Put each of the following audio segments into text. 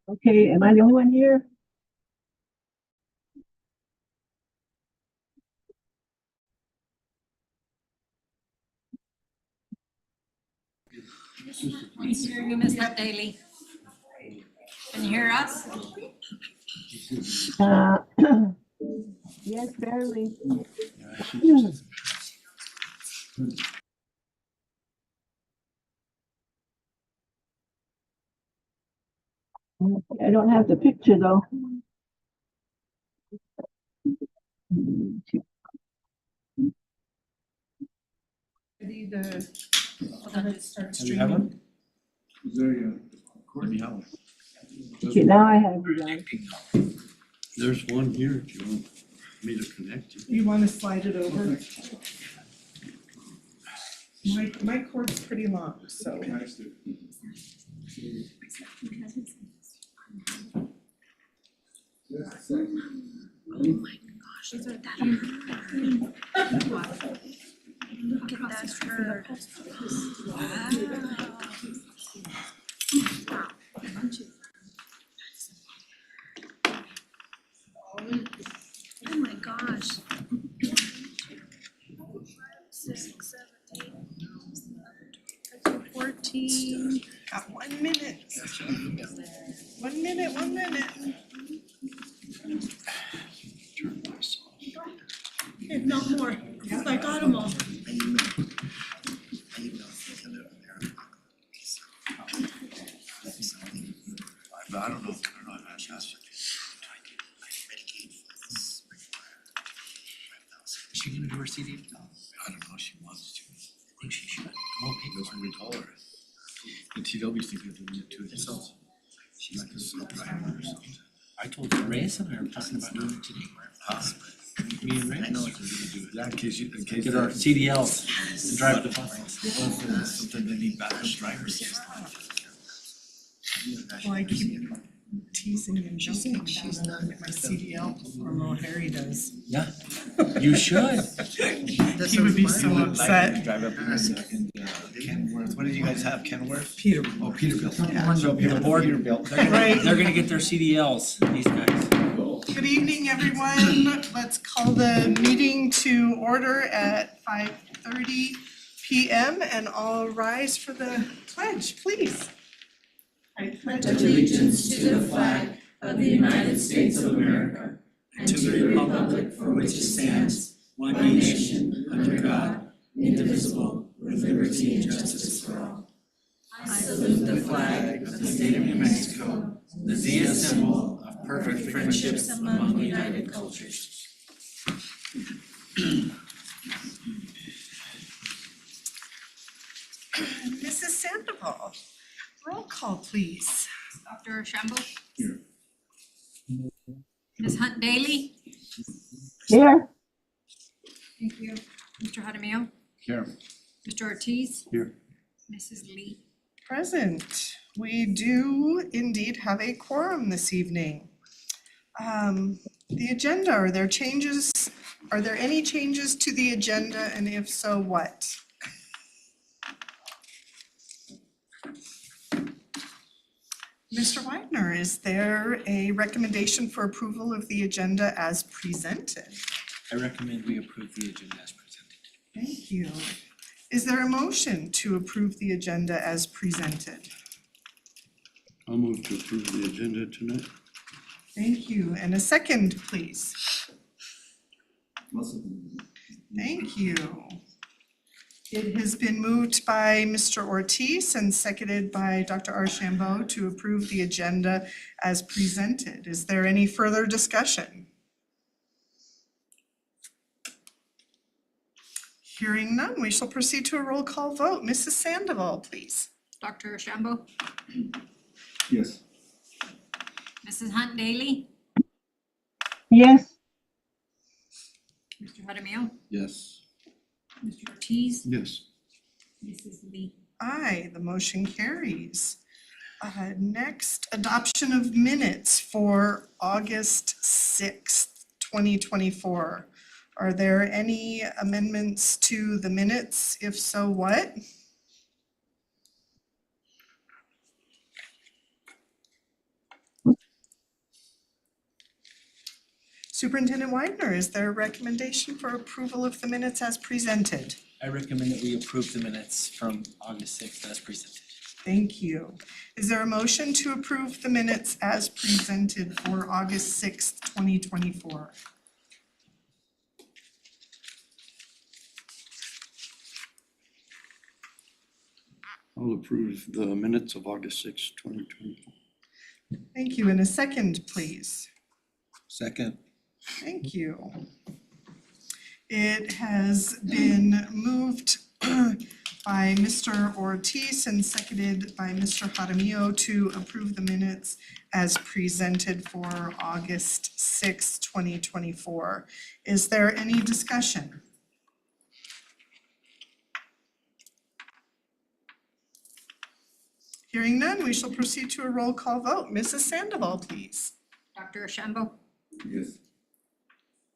Okay, am I the only one here? We hear you, Ms. Daly. Can you hear us? Uh, yes, barely. I don't have the picture though. Ready to have it start Do you have streaming? one? Courtney Howell. Okay, now I have you guys. There's one here if you want me to connect you. You wanna slide it over? My cord's pretty long, so. Look at that bird. Wow. Oh my gosh. 6, 7, 8, 14. Got 1 minute. 1 minute, 1 minute. If not more, because I got them all. I don't know if that's just. Is she gonna do her CD? I don't know, she wants to. I think she should. Well, That's what we told her. And TW's thinking of doing it too. So, She's like a sub-driver or something. I told Reyes and I were talking about doing it today. Me and Reyes. I know what they're gonna do. Yeah, in case. Get our CDLs and drive the bus. Something they need backup drivers. Well, I keep teasing and joking, she's gonna get my CDL before Mo Harry does. Yeah, you should. He would be so upset. Drive up in Kenworth, what did you guys have, Kenworth? Peter. Oh, Peterbilt. Yeah. So The board, Peterbilt. they're gonna get their CDLs, these guys. Good evening, everyone. Let's call the meeting to order at 5:30 PM and all rise for the pledge, please. I pledge allegiance to the flag of the United States of America and to the republic for which it stands, one nation, under God, indivisible, with liberty and justice for all. I salute the flag of the state of New Mexico, the Zia symbol of perfect friendships among united cultures. Mrs. Sandoval, roll call, please. Dr. Shambo? Here. Ms. Hunt Daly? Here, Thank you. Mr. Hadamio? Here. Mr. Ortiz? Here. Mrs. Lee? Present. We do indeed have a quorum this evening. The agenda, are there changes? Are there any changes to the agenda, and if so, what? Mr. Widener, is there a recommendation for approval of the agenda as presented? I recommend we approve the agenda as presented. Thank you. Is there a motion to approve the agenda as presented? I'll move to approve the agenda tonight. Thank you. And a second, please. Thank you. It has been moved by Mr. Ortiz and seconded by Dr. Archambault to approve the agenda as presented. Is there any further discussion? Hearing none, we shall proceed to a roll call vote. Mrs. Sandoval, please. Dr. Shambo? Yes. Mrs. Hunt Daly? yes, Mr. Hadamio? Yes. Mr. Ortiz? Yes. Mrs. Lee? Aye, the motion carries. Next, adoption of minutes for August 6th, 2024. Are there any amendments to the minutes? If so, what? Superintendent Widener, is there a recommendation for approval of the minutes as presented? I recommend that we approve the minutes from August sixth as presented. Thank you. Is there a motion to approve the minutes as presented for August 6th, 2024? I'll approve the minutes of August sixth, 2024. Thank you. And a second, please. Second. Thank you. It has been moved by Mr. Ortiz and seconded by Mr. Jaramillo to approve the minutes as presented for August 6th, 2024. Is there any discussion? Hearing none, we shall proceed to a roll call vote. Mrs. Sandoval, please. Dr. Ashambo, Yes.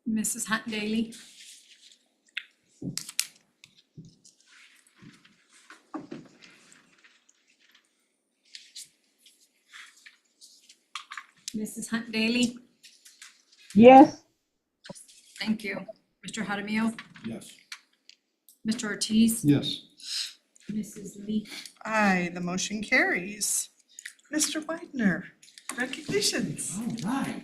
Mrs. Hunt Daily, Mrs. Hunt Daily, Yes. thank you. Mr. Jaramillo, Yes. Mr. Ortiz, Yes. Mrs. Lee. Aye, the motion carries. Mr. Widener, recognitions. All right.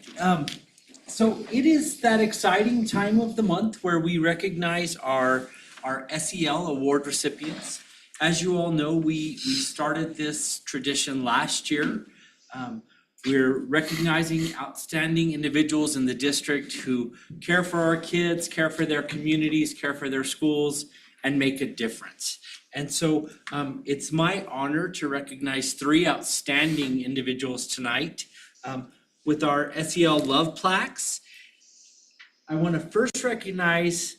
So it is that exciting time of the month where we recognize our SEL award recipients. As you all know, we started this tradition last year. We're recognizing outstanding individuals in the district who care for our kids, care for their communities, care for their schools, and make a difference. And so it's my honor to recognize 3 outstanding individuals tonight. With our SEL Love Plaques, I want to first recognize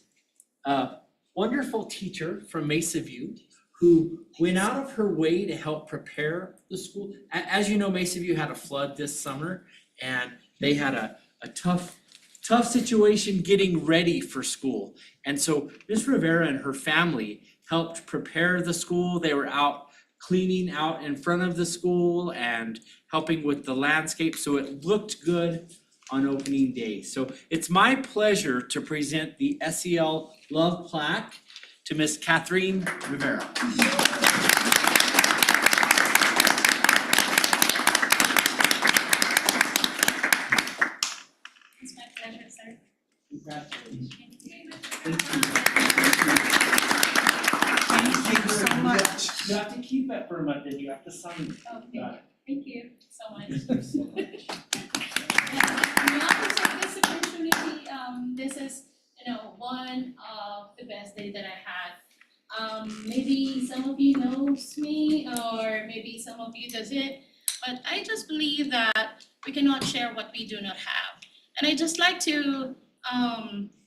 a wonderful teacher from Mesa View who went out of her way to help prepare the school. As you know, Mesa View had a flood this summer and they had a tough situation getting ready for school. And so Ms. Rivera and her family helped prepare the school. They were out cleaning out in front of the school and helping with the landscape so it looked good on opening day. So it's my pleasure to present the SEL Love Plaque to Ms. Catherine Rivera. It's my pleasure, sir. Congratulations. Thank you so much. You have to keep it for a month and you have to sign it. Okay, thank you so much. Thank you so much. And I want to take this opportunity, this is, one of the best days that I had. Maybe some of you knows me or maybe some of you doesn't, but I just believe that we cannot share what we do not have. And I just like to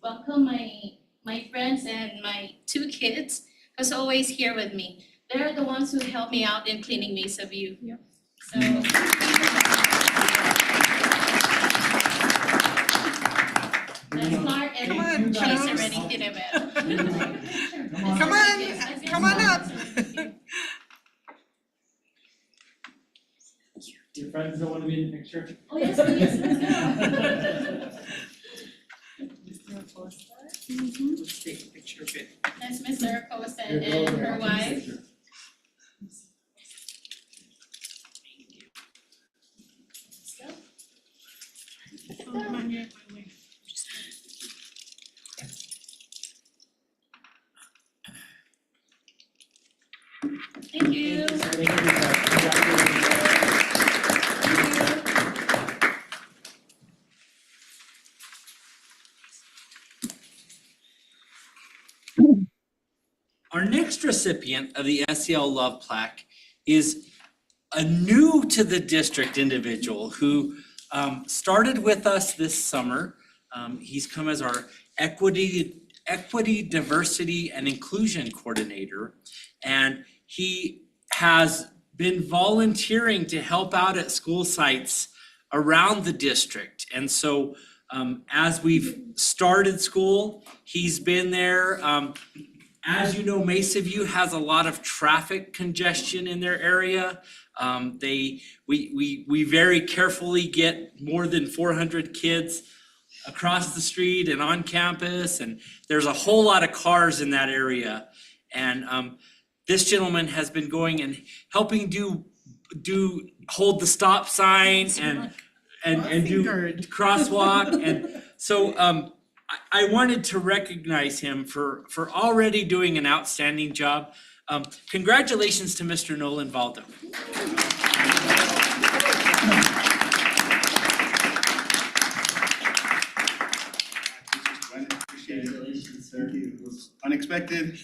welcome my friends and my 2 kids who's always here with me. They're the ones who helped me out in cleaning Mesa View. Yep. So. That's Mark and Come on, Chase kiddos. already did it. Come on up. Your friends don't want to be in the picture? Oh, yes, please, let's go. Let's take a picture of it. That's Mr. Acosta and her wife. Let's go. Come on, yeah, my way. Thank you. Our next recipient of the SEL Love Plaque is a new to the district individual who started with us this summer. He's come as our equity, diversity, and inclusion coordinator. And he has been volunteering to help out at school sites around the district. And so as we've started school, he's been there. As you know, Mesa View has a lot of traffic congestion in their area. We very carefully get more than 400 kids across the street and on campus, and there's a whole lot of cars in that area. And this gentleman has been going and helping hold the stop sign and do Fingered. crosswalk. And so I wanted to recognize him for already doing an outstanding job. Congratulations to Mr. Nolan Valdo. Appreciate it. Thank you. It was unexpected.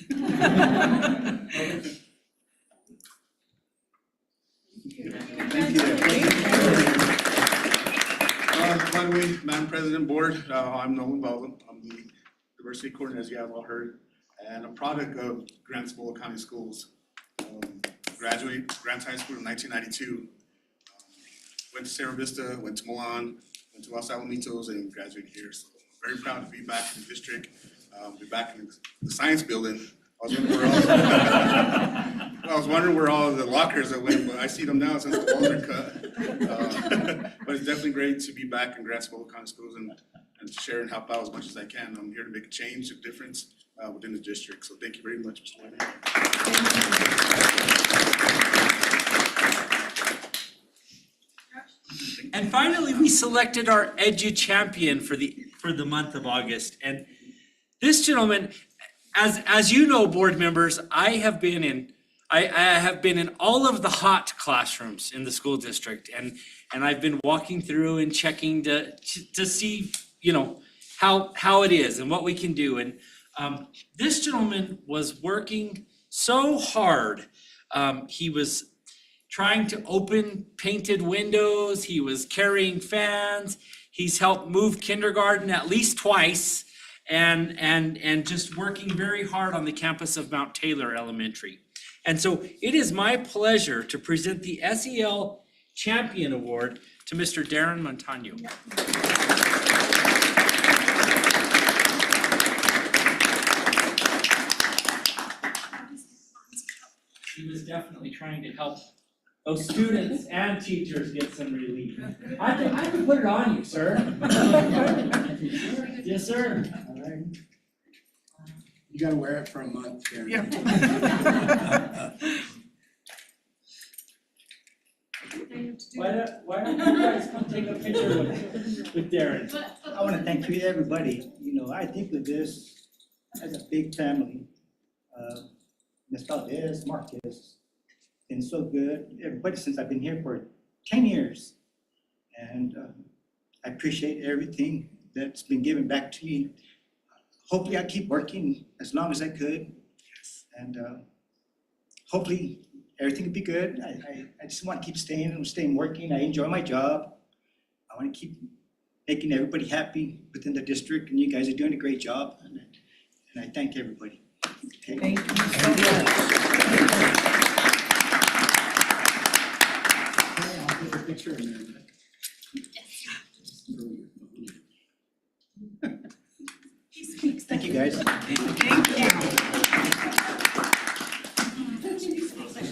Thank you. By the way, Madam President, Board, I'm Nolan Baldwin. I'm the diversity coordinator, as you have all heard, and a product of Grants Bowl County Schools. Graduated Grants High School in 1992. Went to Sierra Vista, went to Milan, went to Los Alamitos, and graduated here. So I'm very proud to be back in the district, be back in the science building. I was wondering where all the lockers that went, but I see them now since the walls are cut. But it's definitely great to be back in Grants Bowl County Schools and to share and help out as much as I can. I'm here to make a change, a difference within the district. So thank you very much, Mr. White. And finally, we selected our Edu champion for the month of August. And this gentleman, as you know, board members, I have been in all of the hot classrooms in the school district, and I've been walking through and checking to see, how it is and what we can do. And this gentleman was working so hard. He was trying to open painted windows, he was carrying fans, he's helped move kindergarten at least twice, and just working very hard on the campus of Mount Taylor Elementary. And so it is my pleasure to present the SEL Champion Award to Mr. Darren Montano. He was definitely trying to help those students and teachers get some relief. I can put it on you, sir. Yes, sir. All right. You gotta wear it for a month, Karen. Why don't you guys come take a picture with Darren? I want to thank you, everybody. I think of this as a big family. Ms. Valdez, Marcus, been so good. Everybody since I've been here for 10 years. And I appreciate everything that's been given back to me. Hopefully I keep working as long as I could. And hopefully everything will be good. I just want to keep staying working. I enjoy my job. I want to keep making everybody happy within the district, and you guys are doing a great job. And I thank everybody. Okay. Thank you so much. I'll take a picture and then. Thank you, guys. Thank you.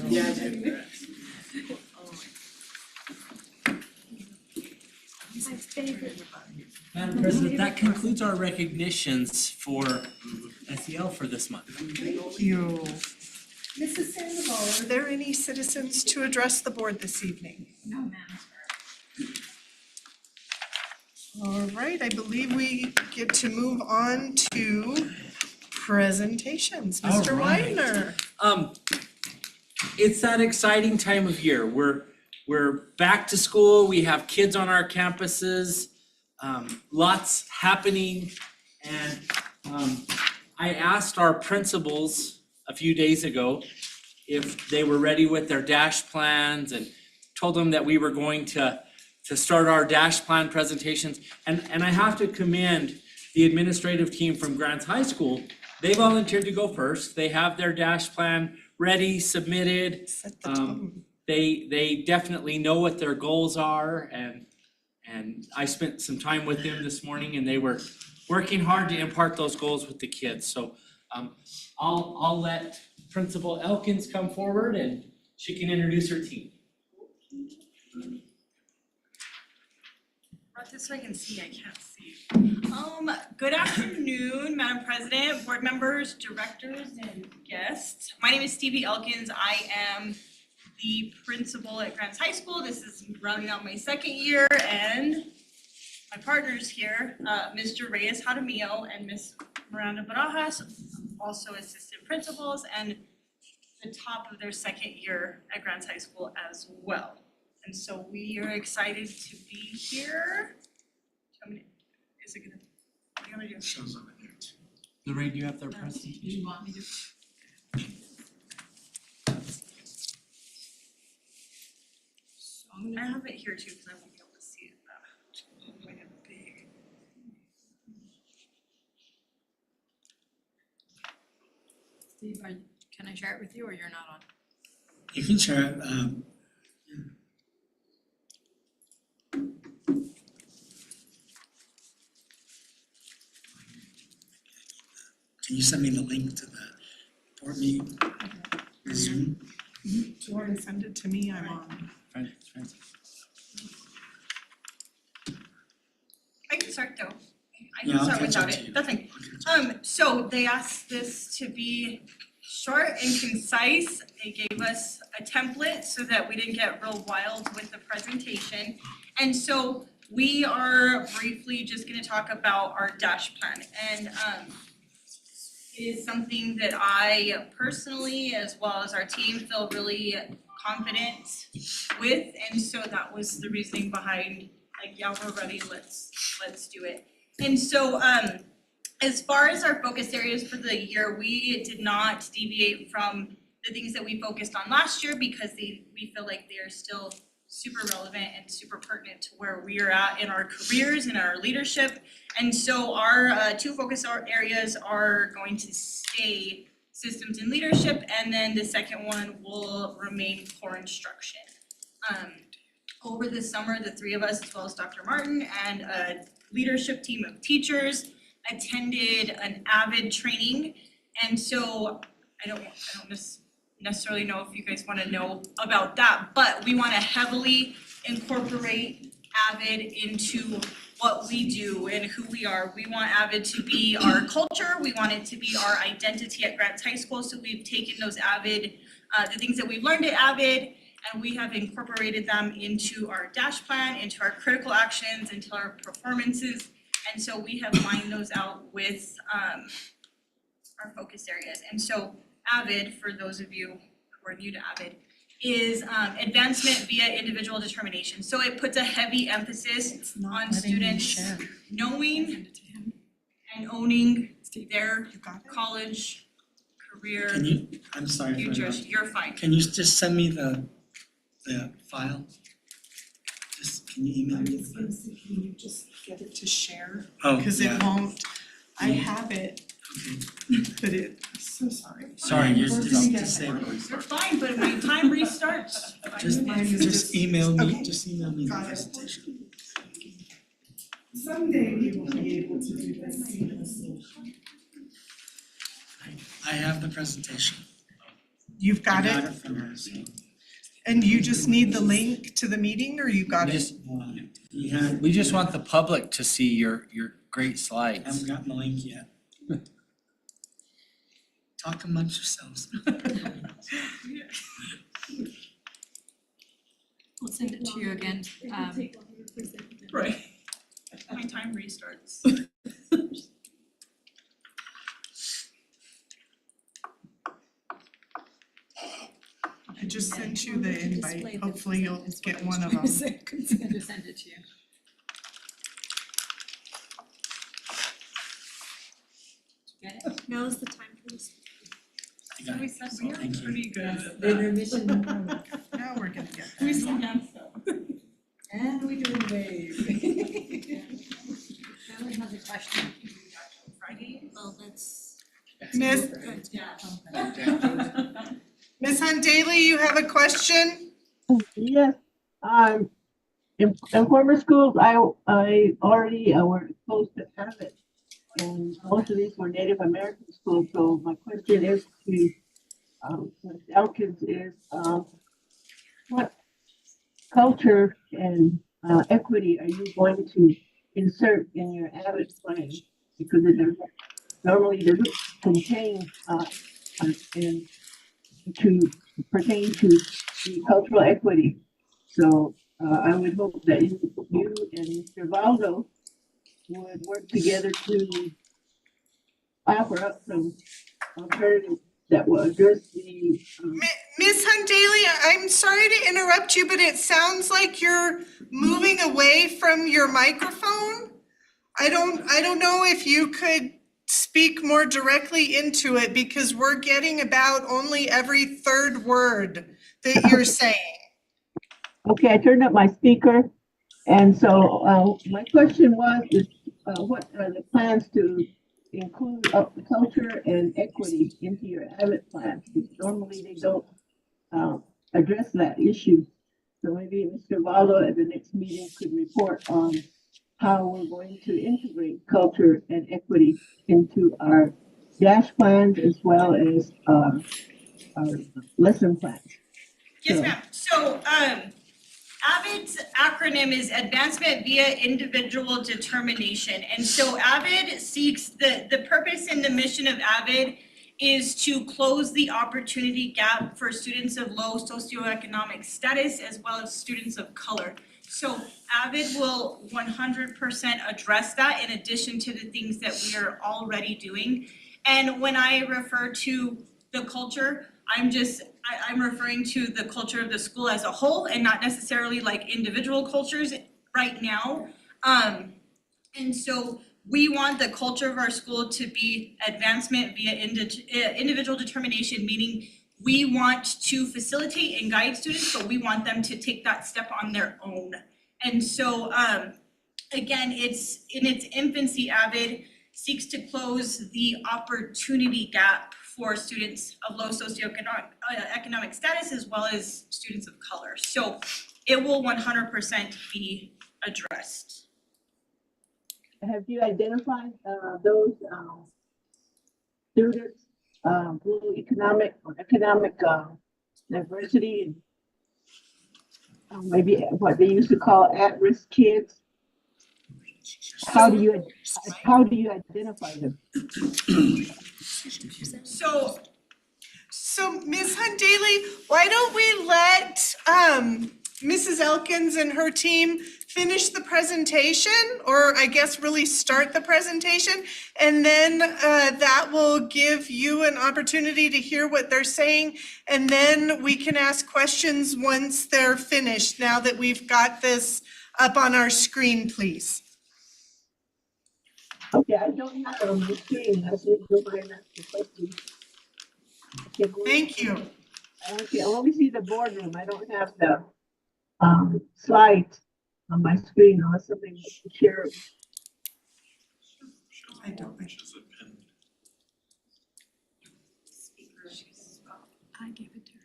Yeah, I did. Madam President, that concludes our recognitions for SEL for this month. Thank you. Mrs. Sandoval, are there any citizens to address the board this evening? No, ma'am. All right, I believe we get to move on to presentations. Mr. All right. Weidner. It's that exciting time of year. We're back to school. We have kids on our campuses. Lots happening. And I asked our principals a few days ago if they were ready with their DASH plans, and told them that we were going to start our DASH plan presentations. And I have to commend the administrative team from Grants High School. They volunteered to go first. They have their DASH plan ready, submitted. Set the tone. They definitely know what their goals are, and I spent some time with them this morning, and they were working hard to impart those goals with the kids. So I'll let Principal Elkins come forward and she can introduce her team. brought this so I can see, I can't see. Good afternoon, Madam President, board members, directors, and guests. My name is Stevie Elkins. I am the principal at Grants High School. This is rounding out my second year, and my partners here, Mr. Reyes Jaramillo and Ms. Miranda Barajas, also assistant principals, and the top of their second year at Grants High School as well. And so we are excited to be here. Is it gonna, what do you want me to do? Shows over there too. Lorraine, do you have their presentation? You want me to? I have it here too, because I won't be able to see it that way big. Steve, can I share it with you or you're not on? You can share it, Can you send me the link to the board meeting? The Zoom? Do you want to send it to me? I'm on. Francis. I can start though. I Yeah, can I'll start catch without up to it, you. that's fine. So they asked this to be short and concise. They gave us a template so that we didn't get real wild with the presentation. And so we are briefly just gonna talk about our dash plan. And it is something that I personally, as well as our team, feel really confident with. And so that was the reasoning behind, like, yeah, we're ready, let's do it. And so as far as our focus areas for the year, we did not deviate from the things that we focused on last year because we feel like they are still super relevant and super pertinent to where we are at in our careers and our leadership. And so our two focus areas are going to stay systems and leadership, and then the second one will remain core instruction. Over the summer, the three of us, as well as Dr. Martin and a leadership team of teachers, attended an AVID training. And so I don't necessarily know if you guys want to know about that, but we want to heavily incorporate AVID into what we do and who we are. We want AVID to be our culture. We want it to be our identity at Grants High School. So we've taken those AVID, the things that we've learned at AVID, and we have incorporated them into our dash plan, into our critical actions, into our performances. And so we have lined those out with our focus areas. And so AVID, for those of you who are new to AVID, is advancement via individual determination. So it puts a heavy emphasis on students knowing and owning their college, career, Can you, I'm sorry for futures. that. You're fine. Can you just send me the file? Just, can you email me the file? Can you just get it to share? Oh, Cause yeah. it won't, I have it, Okay. but I'm so sorry. Sorry, you're just disabled. You're fine, but my time restarts. Just email me, Okay. just email me the Got it. presentation. Someday we will be able to do this. I have the presentation. You've got I it? got it from her, so. And you just need the link to the meeting or you got it? We just want the public to see your great I slides. haven't gotten the link yet. Talk amongst yourselves. We'll send it to you again. Right. My time restarts. I just sent you the invite, hopefully you'll get one of them. Just send it to you. Get it? Now's the time for this. I got We it. said So we are thank you. pretty good at The that. remission Now we're gonna get We there. still done so. and we do the wave. Helen has a question. Friday, well, let's. Miss, Yeah. Miss Hunt Daly, you have a question? Yes, in former schools, I already were exposed to AVID. And most of these were Native American schools, so my question is to, Ms. Elkins is, what culture and equity are you going to insert in your Avid plan? Because it normally doesn't contain, in to pertain to the cultural equity. So I would hope that you and Mr. Valdo would work together to offer up some alternatives that will address the. Ms. Hunt Daly, I'm sorry to interrupt you, but it sounds like you're moving away from your microphone. I don't know if you could speak more directly into it because we're getting about only every third word that you're saying. Okay, I turned up my speaker, and so my question was, what are the plans to include culture and equity into your Avid plan? Because normally they don't address that issue. So maybe Mr. Valdo at the next meeting could report on how we're going to integrate culture and equity into our dash plans as well as our lesson plans. Yes, So- ma'am. So, AVID's acronym is Advancement via Individual Determination. And so AVID seeks, the purpose and the mission of AVID is to close the opportunity gap for students of low socioeconomic status as well as students of color. So AVID will 100% address that in addition to the things that we are already doing. And when I refer to the culture, I'm referring to the culture of the school as a whole and not necessarily like individual cultures right now. And so we want the culture of our school to be advancement via individual determination, meaning we want to facilitate and guide students, but we want them to take that step on their own. And so, again, it's in its infancy, AVID seeks to close the opportunity gap for students of low socioeconomic status as well as students of color. So it will 100% be addressed. Have you identified those students, below economic diversity, and maybe what they used to call at-risk kids? How do you identify them? So Ms. Hunt Daly, why don't we let Mrs. Elkins and her team finish the presentation, or I guess really start the presentation, and then that will give you an opportunity to hear what they're saying, and then we can ask questions once they're finished, now that we've got this up on our screen, please. Okay, I don't have it on my screen. I said go ahead and ask the question. Thank you. Okay, I only see the boardroom. I don't have the slides on my screen unless something to share. I don't. I gave it to her.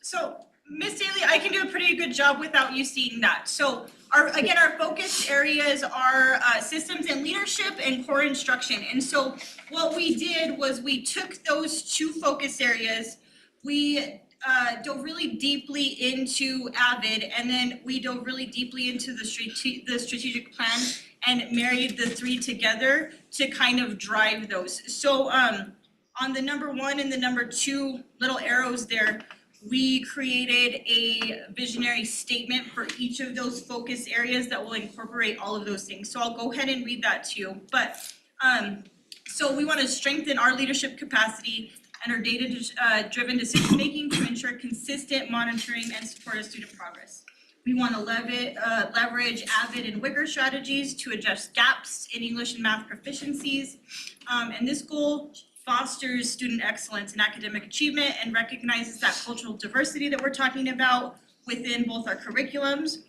So, Ms. Daly, I can do a pretty good job without you seeing that. So our focus areas are systems and leadership and core instruction. And so what we did was we took those two focus areas, we dove really deeply into AVID, and then we dove really deeply into the strategic plan and married the three together to kind of drive those. So on the number 1 and the number 2 little arrows there, we created a visionary statement for each of those focus areas that will incorporate all of those things. So I'll go ahead and read that to you. But so we want to strengthen our leadership capacity and our data-driven decision-making to ensure consistent monitoring and support of student progress. We want to leverage AVID and WIGR strategies to address gaps in English and math proficiencies. And this goal fosters student excellence and academic achievement and recognizes that cultural diversity that we're talking about within both our curriculums.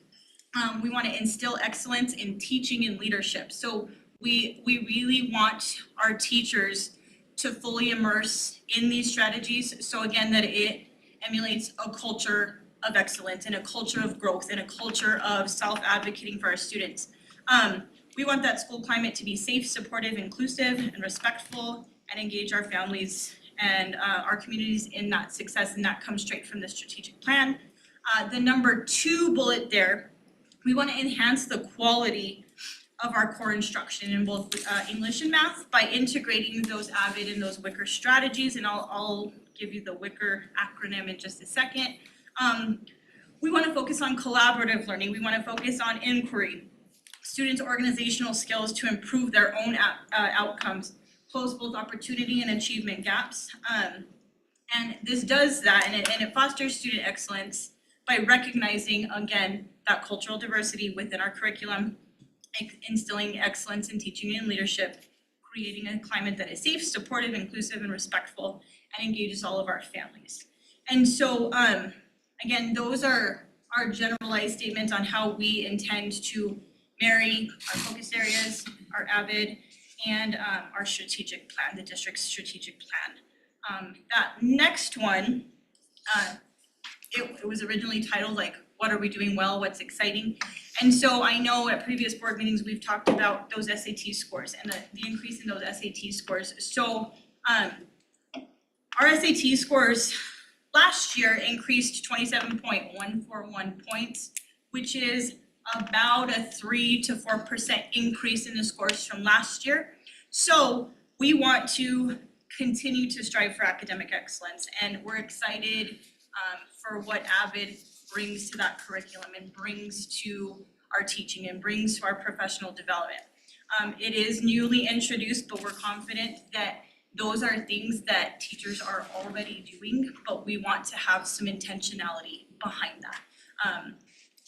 We want to instill excellence in teaching and leadership. So we really want our teachers to fully immerse in these strategies. So again, that it emulates a culture of excellence and a culture of growth and a culture of self-advocating for our students. We want that school climate to be safe, supportive, inclusive, and respectful, and engage our families and our communities in that success, and that comes straight from the strategic plan. The number 2 bullet there, we want to enhance the quality of our core instruction in both English and math by integrating those AVID and those WICR strategies, and I'll give you the WICR acronym in just a second. We want to focus on collaborative learning. We want to focus on inquiry, students' organizational skills to improve their own outcomes, close both opportunity and achievement gaps. And this does that, and it fosters student excellence by recognizing, again, that cultural diversity within our curriculum, instilling excellence in teaching and leadership, creating a climate that is safe, supportive, inclusive, and respectful, and engages all of our families. And so, again, those are our generalized statements on how we intend to marry our focus areas, our AVID, and our strategic plan, the district's strategic plan. That next one, it was originally titled like, what are we doing well, what's exciting? And so I know at previous board meetings, we've talked about those SAT scores and the increase in those SAT scores. So our SAT scores last year increased 27.141 points, which is about a 3 to 4% increase in the scores from last year. So we want to continue to strive for academic excellence, and we're excited for what AVID brings to that curriculum and brings to our teaching and brings to our professional development. It is newly introduced, but we're confident that those are things that teachers are already doing, but we want to have some intentionality behind that.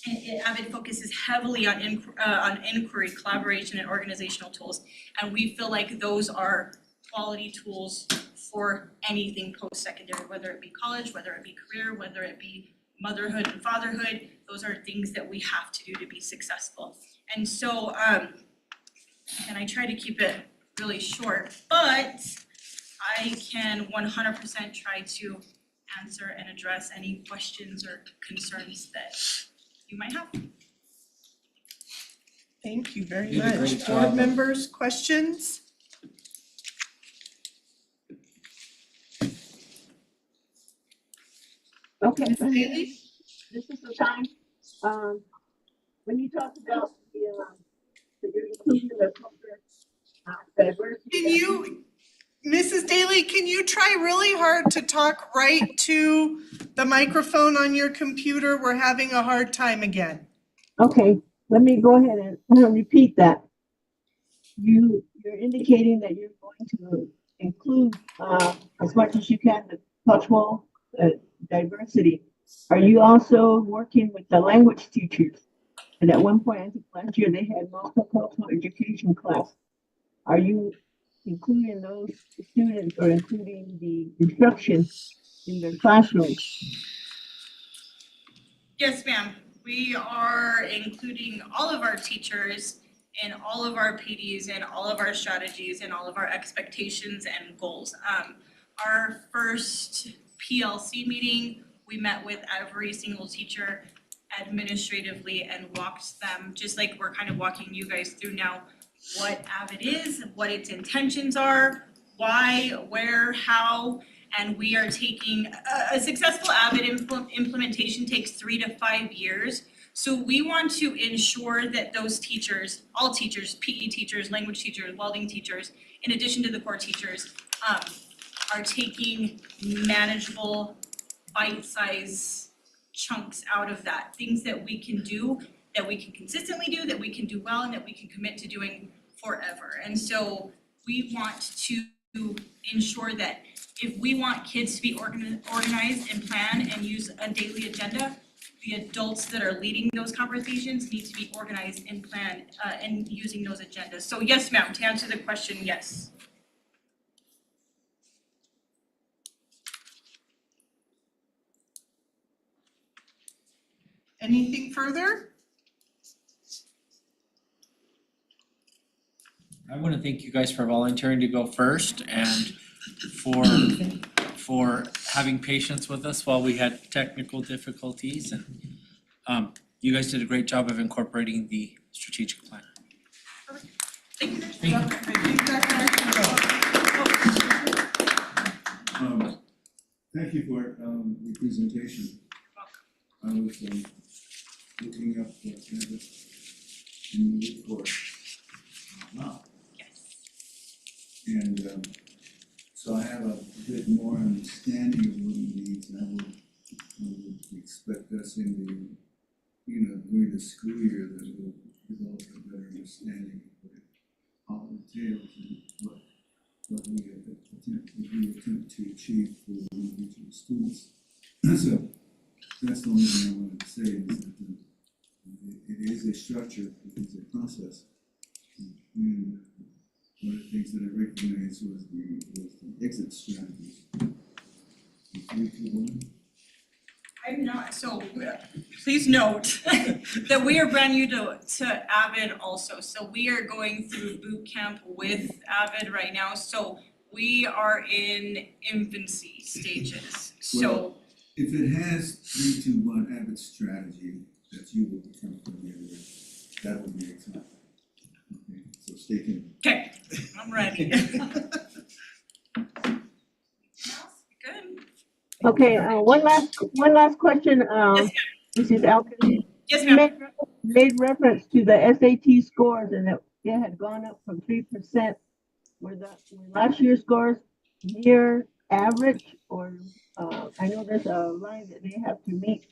AVID focuses heavily on inquiry, collaboration, and organizational tools, and we feel like those are quality tools for anything post-secondary, whether it be college, whether it be career, whether it be motherhood and fatherhood. Those are things that we have to do to be successful. And so, and I try to keep it really short, but I can 100% try to answer and address any questions or concerns that you might have. Thank you very You did a much. great Board job. members, questions? Okay, Ms. so Daly? this is the time, when you talk about the inclusion of diversity. Can you, Mrs. Daly, can you try really hard to talk right to the microphone on your computer? We're having a hard time again. Okay, let me go ahead and repeat that. You're indicating that you're going to include as much as you can the cultural diversity. Are you also working with the language teachers? And at one point, I think last year, they had multicultural education class. Are you including those students or including the instruction in their classrooms? Yes, ma'am. We are including all of our teachers in all of our PDs and all of our strategies and all of our expectations and goals. Our first PLC meeting, we met with every single teacher administratively and walked them, just like we're kind of walking you guys through now, what AVID is, what its intentions are, why, where, how, and we are taking, a successful AVID implementation takes 3 to 5 years. So we want to ensure that those teachers, all teachers, PE teachers, language teachers, welding teachers, in addition to the core teachers, are taking manageable bite-size chunks out of that, things that we can do, that we can consistently do, that we can do well, and that we can commit to doing forever. And so we want to ensure that if we want kids to be organized and plan and use a daily agenda, the adults that are leading those conversations need to be organized and plan and using those agendas. So yes, ma'am, to answer the question, yes. Anything further? I want to thank you guys for volunteering to go first and for having patience with us while we had technical difficulties, and you guys did a great job of incorporating the strategic plan. Thank you. Thank you. I think Dr. Archibald. Thank you for your presentation. I was looking up the Abbott in the report. Wow. And so I have a bit more understanding of what it means, and I would expect us in during the school year that we'll develop a better understanding of what it all entails and what we attempt to achieve for individual students. So that's the only thing I wanted to say is that it is a structure, it is a process. And one of the things that I recognized was the exit strategies. 3, 2, 1. I'm not, so please note that we are brand new to Avid also. So we are going through boot camp with Avid right now. So we are in infancy stages. So Well, if it has 3, 2, 1 Avid strategy that you will become familiar with, that would be exciting. Okay, so stay tuned. okay, I'm ready. Good. Okay, one last question, Mrs. Elkins. Yes, You ma'am. made reference to the SAT scores and that it had gone up from 3%. Were last year's scores near average, or I know there's a line that they have to meet.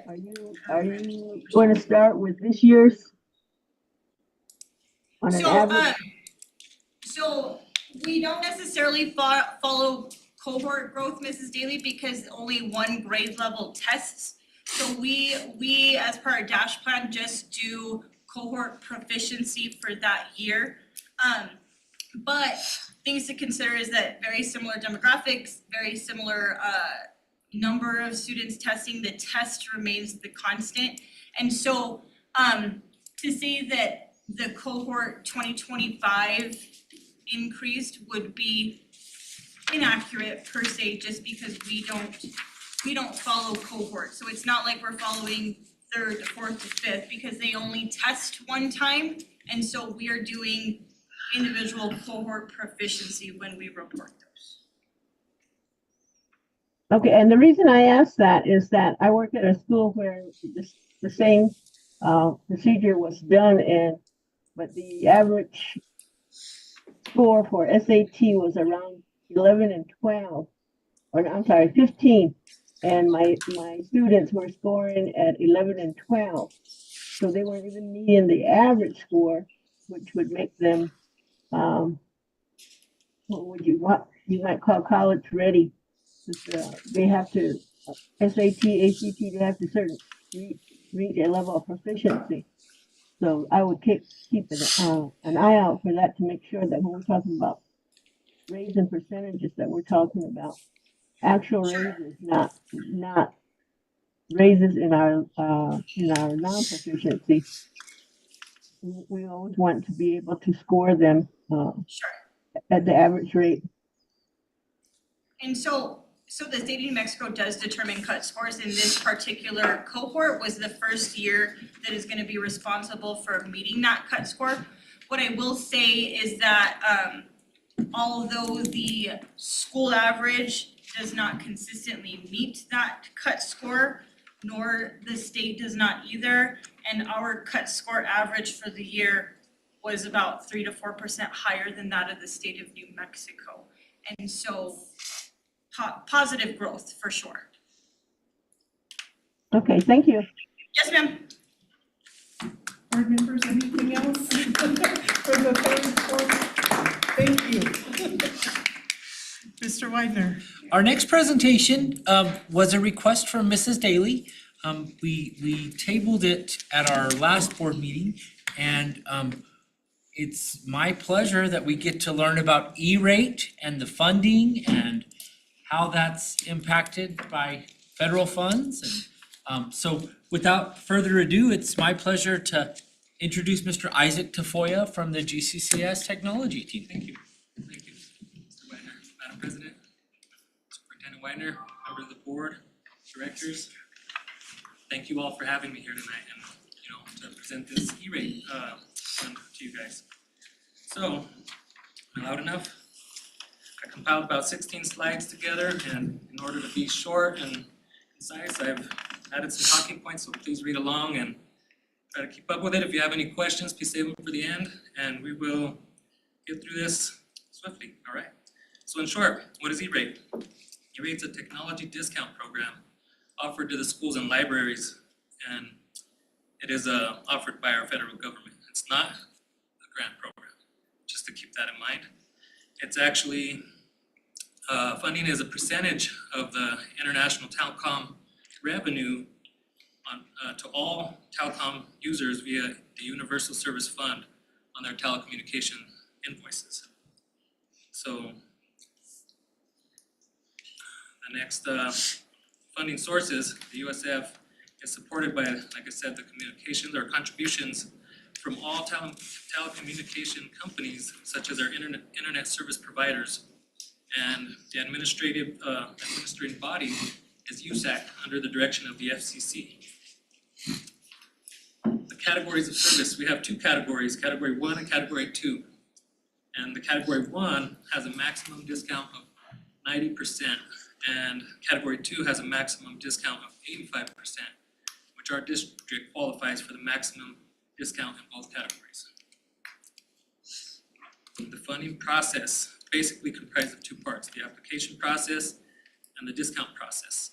Are you going to start with this year's on an average? So we don't necessarily follow cohort growth, Mrs. Daly, because only one grade level tests. So we as per our dash plan just do cohort proficiency for that year. But things to consider is that very similar demographics, very similar number of students testing, the test remains the constant. And so to say that the cohort 2025 increased would be inaccurate per se, just because we don't follow cohort. So it's not like we're following third, fourth, to fifth, because they only test one time. And so we are doing individual cohort proficiency when we report those. Okay, and the reason I asked that is that I work at a school where the same procedure was done, but the average score for SAT was around 11 and 12, or I'm sorry, 15. And my students were scoring at 11 and 12. So they weren't even meeting the average score, which would make them, what you might call college ready. They have to, SAT, ACT, they have to reach a level of proficiency. So I would keep an eye out for that to make sure that when we're talking about raise and percentages that we're talking about actual raises, not raises in our non-proficiency. We always want to be able to score them at the average rate. And so the state of New Mexico does determine cut scores. In this particular cohort was the first year that is gonna be responsible for meeting that cut score. What I will say is that although the school average does not consistently meet that cut score, nor the state does not either, and our cut score average for the year was about 3 to 4% higher than that of the state of New Mexico. And so positive growth for sure. Okay, thank you. Yes, ma'am. Board members, anything else from the third report? Thank you. Mr. Widener. Our next presentation was a request from Mrs. Daly. We tabled it at our last board meeting, and it's my pleasure that we get to learn about E-rate and the funding and how that's impacted by federal funds. And so without further ado, it's my pleasure to introduce Mr. Isaac Tafoya from the GCCS technology team. Thank you. Thank you, Mr. Widener, Madam President, Superintendent Widener, members of the board, directors. Thank you all for having me here tonight and, to present this E-rate fund to you guys. So, am I loud enough? I compiled about 16 slides together, and in order to be short and concise, I've added some talking points, so please read along and try to keep up with it. If you have any questions, please save them for the end, and we will get through this swiftly, all right? So in short, what is E-Rate? E-Rate's a technology discount program offered to the schools and libraries, and it is offered by our federal government. It's not a grant program, just to keep that in mind. It's actually, funding is a percentage of the international telecom revenue on, to all telecom users via the Universal Service Fund on their telecommunication invoices. So the next funding sources, the USF is supported by, like I said, the communications or contributions from all telecommunication companies, such as our internet service providers. And the administrating body is USAC under the direction of the FCC. The categories of service, we have two categories, Category 1 and Category 2. And the Category 1 has a maximum discount of 90%, and Category 2 has a maximum discount of 85%, which our district qualifies for the maximum discount in both categories. The funding process basically comprises of two parts, the application process and the discount process.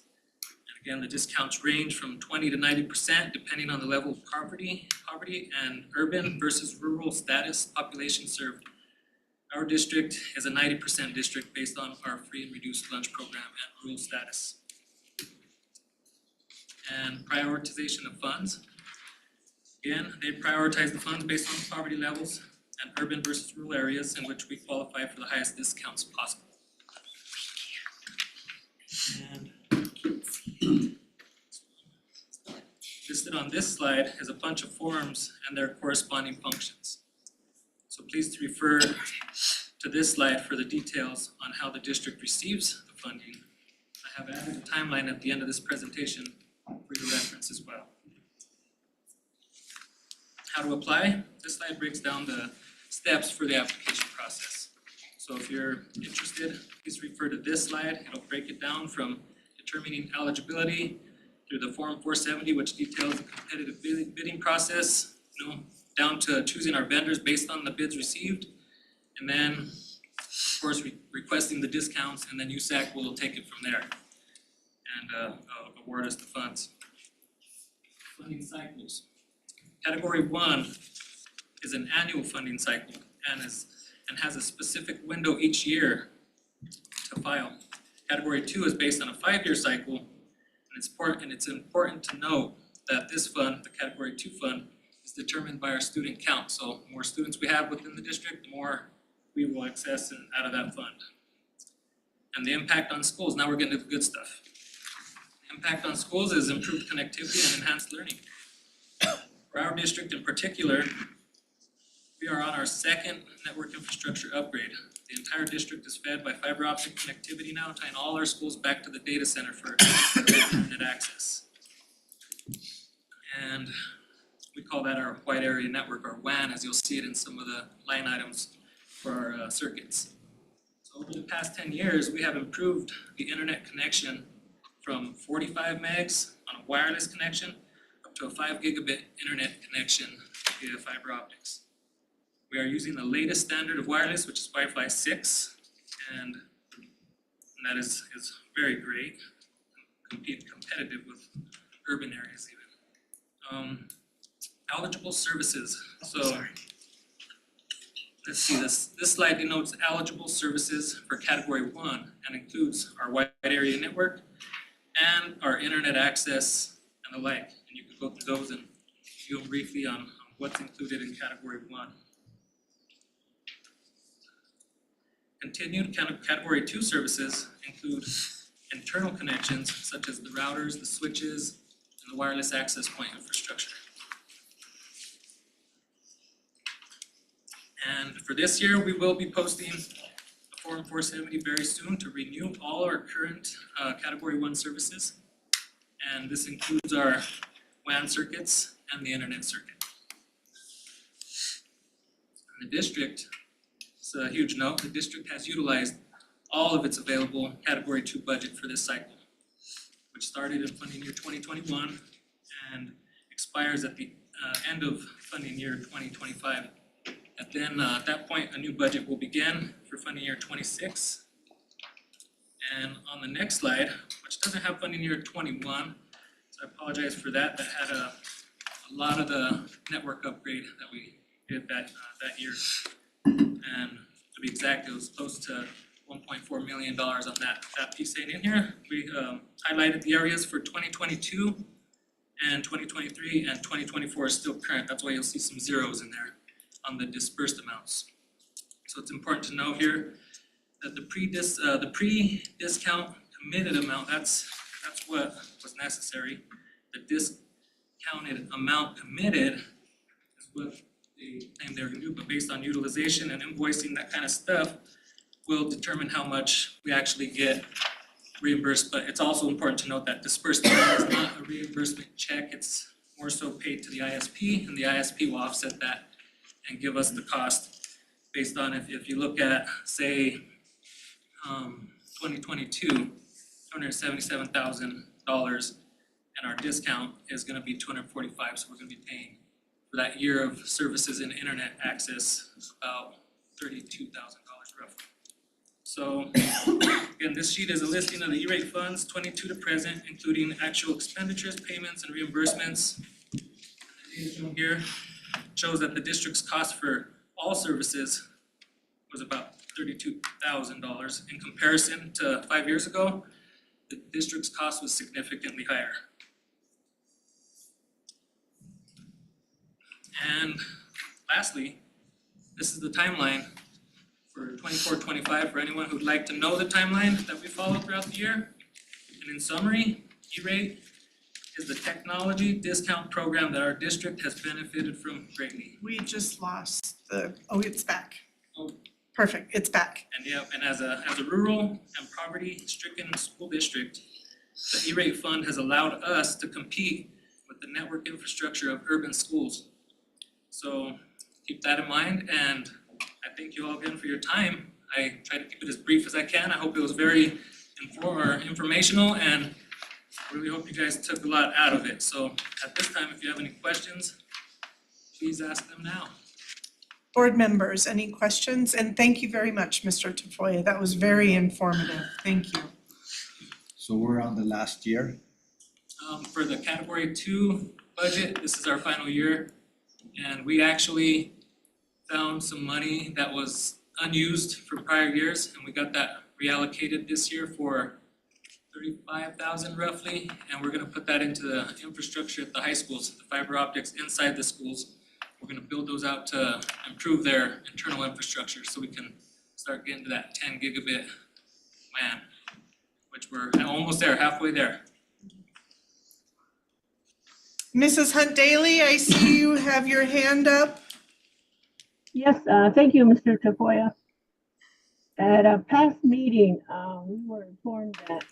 And again, the discounts range from 20 to 90% depending on the level of poverty and urban versus rural status population served. Our district is a 90% district based on our free and reduced lunch program and rural status. And prioritization of funds. Again, they prioritize the funds based on poverty levels and urban versus rural areas in which we qualify for the highest discounts possible. And listed on this slide is a bunch of forms and their corresponding functions. So please refer to this slide for the details on how the district receives the funding. I have added a timeline at the end of this presentation for your reference as well. How to apply? This slide breaks down the steps for the application process. So if you're interested, please refer to this slide. It'll break it down from determining eligibility through the Form 470, which details the competitive bidding process, down to choosing our vendors based on the bids received. And then, of course, requesting the discounts, and then USAC will take it from there and award us the funds. Funding cycles. Category 1 is an annual funding cycle and has a specific window each year to file. Category 2 is based on a 5-year cycle, and it's important to note that this fund, the Category 2 fund, is determined by our student count. So the more students we have within the district, the more we will access out of that fund. And the impact on schools, now we're getting to the good stuff. The impact on schools is improved connectivity and enhanced learning. For our district in particular, we are on our second network infrastructure upgrade. The entire district is fed by fiber optic connectivity now, tying all our schools back to the data center for internet access. And we call that our wide area network, or WAN, as you'll see it in some of the line items for our circuits. So over the past 10 years, we have improved the internet connection from 45 megs on a wireless connection up to a 5 gigabit internet connection via fiber optics. We are using the latest standard of wireless, which is Wi-Fi 6, and that is very great, competitive with urban areas even. Eligible services. So let's see, this slide denotes eligible services for Category 1 and includes our wide area network and our internet access and the like. And you can go through those and view briefly on what's included in Category 1. Continued Category 2 services include internal connections such as the routers, the switches, and the wireless access point infrastructure. And for this year, we will be posting a Form 470 very soon to renew all our current Category 1 services. And this includes our WAN circuits and the internet circuit. In the district, it's a huge note, the district has utilized all of its available Category 2 budget for this cycle, which started in funding year 2021 and expires at the end of funding year 2025. And then at that point, a new budget will begin for funding year 26. And on the next slide, which doesn't have funding year 21, so I apologize for that. That had a lot of the network upgrade that we did that year. And to be exact, it was close to $1.4 million on that piece in here. We highlighted the areas for 2022 and 2023, and 2024 is still current. That's why you'll see some zeros in there on the dispersed amounts. So it's important to know here that the pre-discount committed amount, that's what was necessary. The discounted amount committed is what they claimed they were gonna do, but based on utilization and invoicing, that kind of stuff, will determine how much we actually get reimbursed. But it's also important to note that disbursement is not a reimbursement check, it's more so paid to the ISP, and the ISP will offset that and give us the cost based on if you look at, say, 2022, $277,000, and our discount is gonna be $245,000, so we're gonna be paying for that year of services and internet access about $32,000 roughly. So again, this sheet is a listing of the E-rate funds, 22 to present, including actual expenditures, payments, and reimbursements. The data shown here shows that the district's cost for all services was about $32,000. In comparison to 5 years ago, the district's cost was significantly higher. And lastly, this is the timeline for 24-25 for anyone who'd like to know the timeline that we follow throughout the year. And in summary, E-rate is the technology discount program that our district has benefited from greatly. We just lost it's back. Oh. Perfect, it's back. And as a rural and poverty-stricken school district, the E-rate fund has allowed us to compete with the network infrastructure of urban schools. So keep that in mind, and I thank you all again for your time. I tried to keep it as brief as I can. I hope it was very informational, and I really hope you guys took a lot out of it. So at this time, if you have any questions, please ask them now. Board members, any questions? And thank you very much, Mr. Tafoya. That was very informative. Thank you. So we're on the last year. For the Category 2 budget, this is our final year. And we actually found some money that was unused from prior years, and we got that reallocated this year for $35,000 roughly. And we're gonna put that into the infrastructure at the high schools, the fiber optics inside the schools. We're gonna build those out to improve their internal infrastructure so we can start getting to that 10 gigabit LAN, which we're almost there, halfway there. Mrs. Hunt Daly, I see you have your hand up. Yes, thank you, Mr. Tafoya. At a past meeting, we were informed that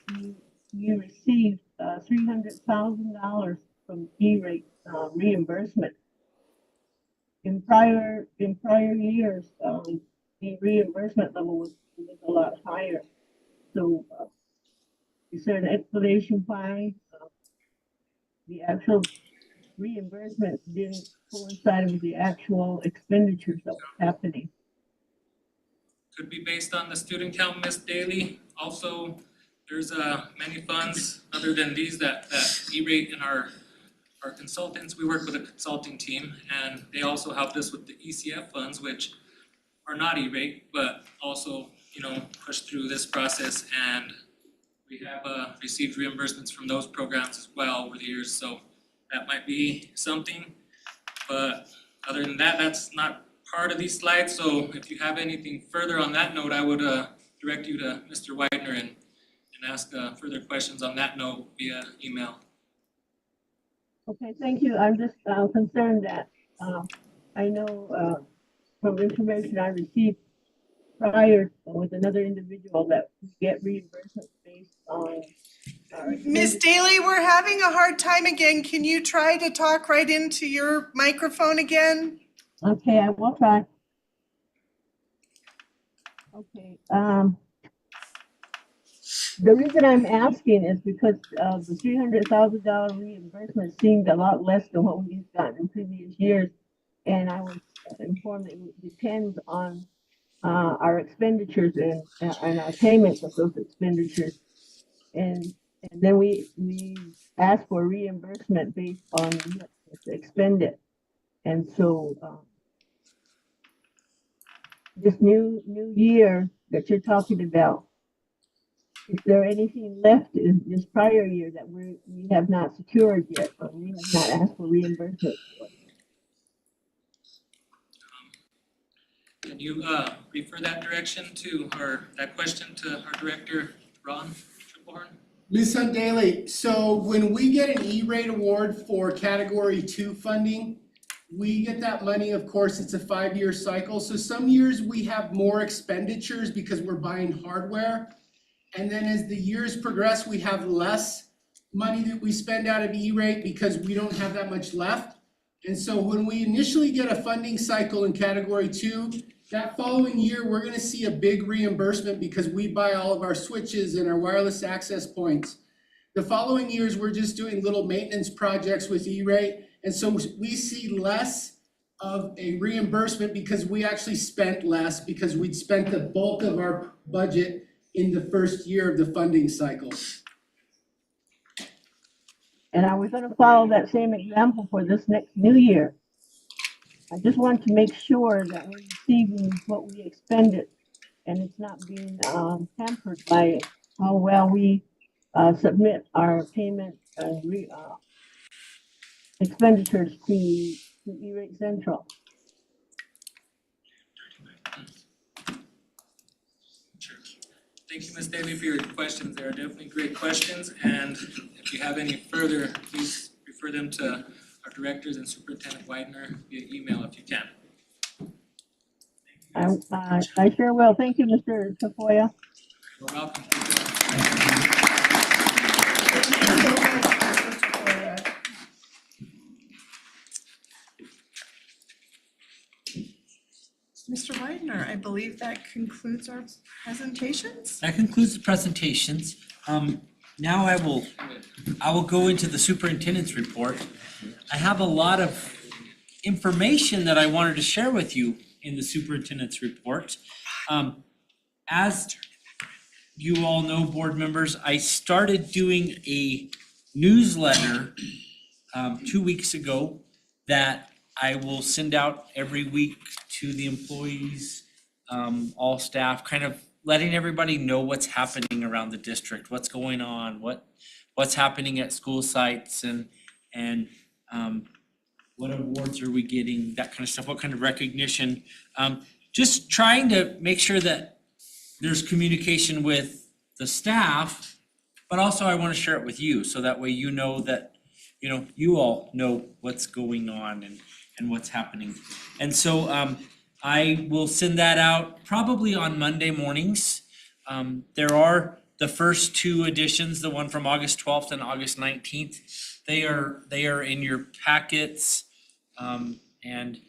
you received $300,000 from E-rate reimbursement. In prior years, the reimbursement level was a lot higher. So is there an explanation why the actual reimbursement didn't coincide with the actual expenditures that were happening? Could be based on the student count, Ms. Daly. Also, there's many funds other than these that E-rate and our consultants, we work with a consulting team, and they also helped us with the ECF funds, which are not E-rate, but also, push through this process, and we have received reimbursements from those programs as well over the years, so that might be something. But other than that, that's not part of these slides, so if you have anything further on that note, I would direct you to Mr. Widener and ask further questions on that note via email. Okay, thank you. I'm just concerned that I know from information I received prior with another individual that we get reimbursement based on Ms. Daly, we're having a hard time again. Can you try to talk right into your microphone again? Okay, I will try. Okay, The reason I'm asking is because the $300,000 reimbursement seemed a lot less than what we've gotten in previous years. And I was informed that it depends on our expenditures and our payments of those expenditures. And then we ask for reimbursement based on what's expended. And so this new year that you're talking about, is there anything left in this prior year that we have not secured yet, or we have not asked for reimbursement for? Can you refer that direction to, or that question to our director, Ron Triplehorn? Ms. Hunt Daly, so when we get an E-rate award for category 2 funding, we get that money, of course, it's a 5-year cycle. So some years we have more expenditures because we're buying hardware. And then as the years progress, we have less money that we spend out of E-rate because we don't have that much left. And so when we initially get a funding cycle in category 2, that following year, we're gonna see a big reimbursement because we buy all of our switches and our wireless access points. The following years, we're just doing little maintenance projects with E-rate. And so we see less of a reimbursement because we actually spent less because we'd spent the bulk of our budget in the first year of the funding cycle. And I was gonna follow that same example for this next new year. I just want to make sure that we're receiving what we expended and it's not being hampered by how well we submit our payment and expenditures to E-rate Central. Sure. Thank you, Ms. Daly, for your questions. They are definitely great questions, and if you have any further, please refer them to our directors and Superintendent Widener via email if you can. I sure will. Thank you, Mr. Tafoya. You're welcome. Mr. Widener, I believe that concludes our presentations. That concludes the presentations. Now I will go into the superintendent's report. I have a lot of information that I wanted to share with you in the superintendent's report. As you all know, board members, I started doing a newsletter 2 weeks ago that I will send out every week to the employees, all staff, kind of letting everybody know what's happening around the district, what's going on, what's happening at school sites and what awards are we getting, that kind of stuff, what kind of recognition. Just trying to make sure that there's communication with the staff, but also I want to share it with you, so that way you know that, you all know what's going on and what's happening. And so I will send that out probably on Monday mornings. There are the first 2 editions, the one from August 12th and August 19th. They are in your packets. And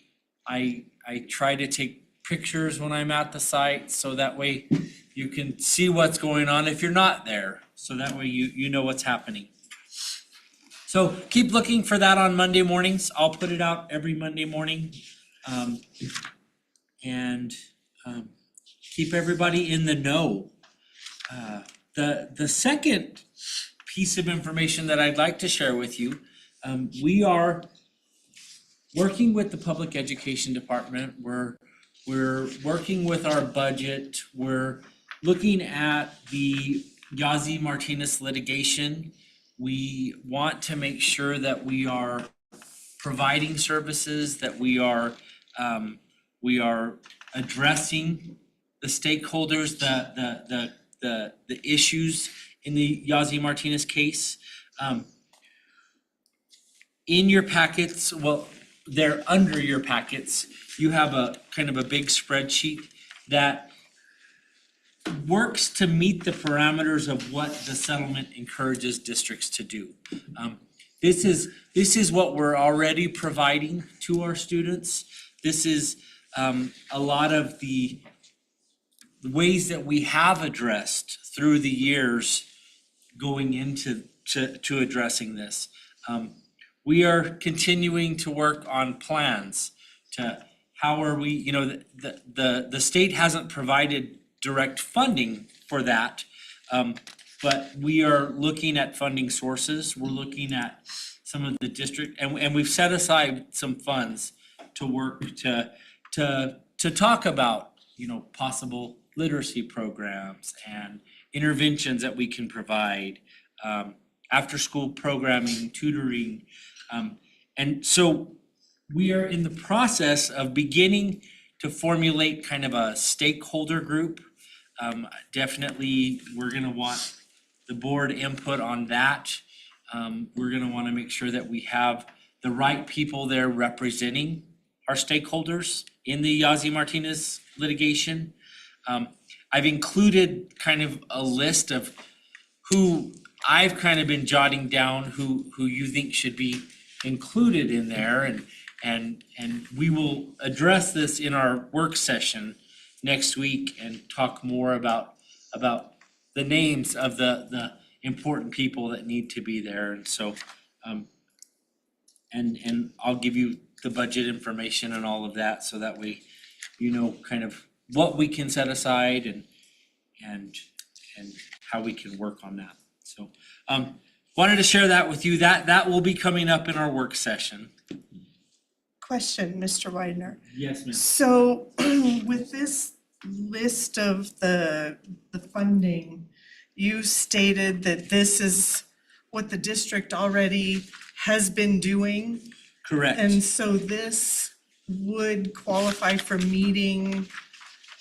I try to take pictures when I'm at the site, so that way you can see what's going on if you're not there. So that way you know what's happening. So keep looking for that on Monday mornings. I'll put it out every Monday morning. And keep everybody in the know. The second piece of information that I'd like to share with you, we are working with the public education department. We're working with our budget. We're looking at the Yazzie Martinez litigation. We want to make sure that we are providing services, that we are addressing the stakeholders, the issues in the Yazzie Martinez case. In your packets, well, they're under your packets, you have a kind of a big spreadsheet that works to meet the parameters of what the settlement encourages districts to do. This is what we're already providing to our students. This is a lot of the ways that we have addressed through the years going into to addressing this. We are continuing to work on plans to how are we, you know, the state hasn't provided direct funding for that. But we are looking at funding sources. We're looking at some of the district, and we've set aside some funds to work to talk about, you know, possible literacy programs and interventions that we can provide, after-school programming, tutoring. And so we are in the process of beginning to formulate kind of a stakeholder group. Definitely, we're gonna want the board input on that. We're gonna wanna make sure that we have the right people there representing our stakeholders in the Yazzie Martinez litigation. I've included kind of a list of who I've kind of been jotting down, who you think should be included in there, and we will address this in our work session next week and talk more about the names of the important people that need to be there. And so and I'll give you the budget information and all of that, so that way you know kind of what we can set aside and how we can work on that. So wanted to share that with you. That will be coming up in our work session. Question, Mr. Widener. Yes, ma'am. So with this list of the funding, you stated that this is what the district already has been doing. Correct. And so this would qualify for meeting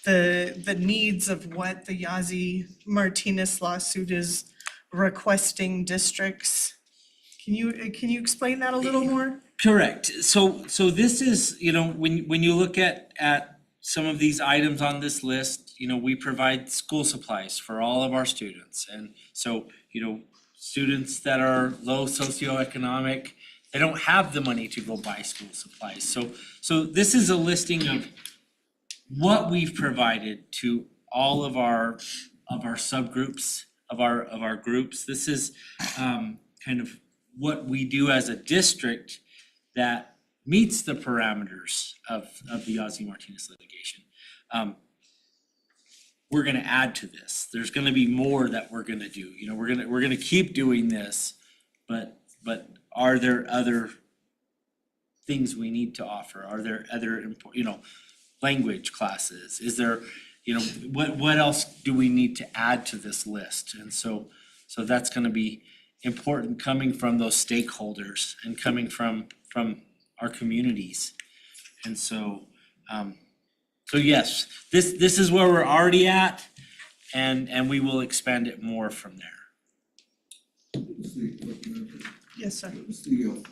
the needs of what the Yazzie Martinez lawsuit is requesting districts. Can you explain that a little more? Correct. So this is, you know, when you look at some of these items on this list, you know, we provide school supplies for all of our students. And so, you know, students that are low socioeconomic, they don't have the money to go buy school supplies. So this is a listing of what we've provided to all of our subgroups of our groups. This is kind of what we do as a district that meets the parameters of the Yazzie Martinez litigation. We're gonna add to this. There's gonna be more that we're gonna do. You know, we're gonna keep doing this, but are there other things we need to offer? Are there other you know, language classes? Is there, you know, what else do we need to add to this list? And so that's gonna be important, coming from those stakeholders and coming from our communities. And so yes, this is where we're already at, and we will expand it more from there. Yes, sir. What's the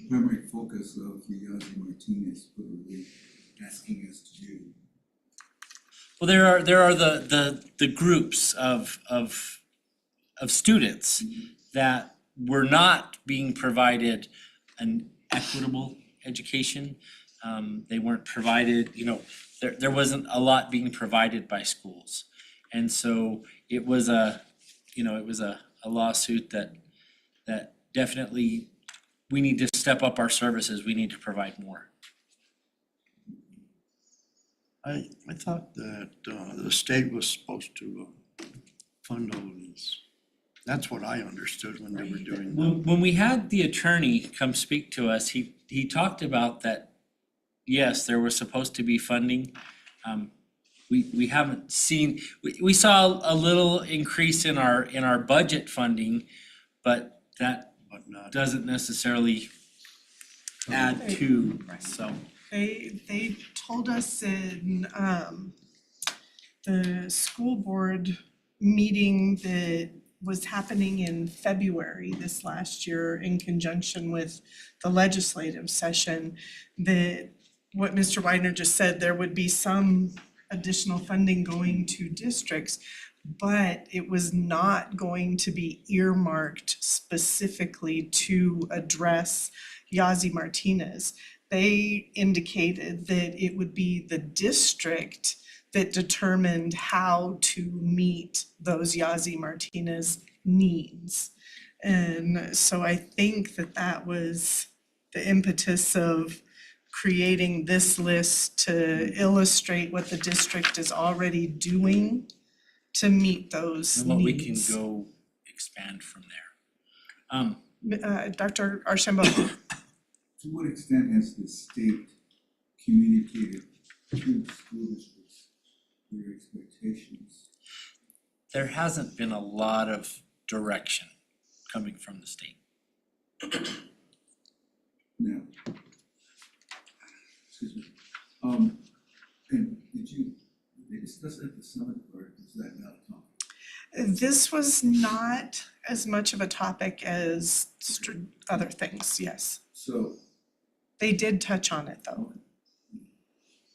primary focus of the Yazzie Martinez, what are they asking us to do? Well, there are the groups of students that were not being provided an equitable education. They weren't provided, you know, there wasn't a lot being provided by schools. And so it was a lawsuit that definitely we need to step up our services. We need to provide more. I thought that the state was supposed to fund all of this. That's what I understood when they were doing that. When we had the attorney come speak to us, he talked about that, yes, there was supposed to be funding. We haven't seen, we saw a little increase in our budget funding, but that doesn't necessarily add to, so. They told us in the school board meeting that was happening in February this last year in conjunction with the legislative session, that what Mr. Widener just said, there would be some additional funding going to districts, but it was not going to be earmarked specifically to address Yazzie Martinez. They indicated that it would be the district that determined how to meet those Yazzie Martinez needs. And so I think that that was the impetus of creating this list to illustrate what the district is already doing to meet those needs. And what we can go expand from there. Dr. Archambault, To what extent has the state communicated to school districts their expectations? There hasn't been a lot of direction coming from the state. Now, excuse me, and did they discuss it at the summit, or is that not a topic? this was not as much of a topic as other things, yes. So, They did touch on it though.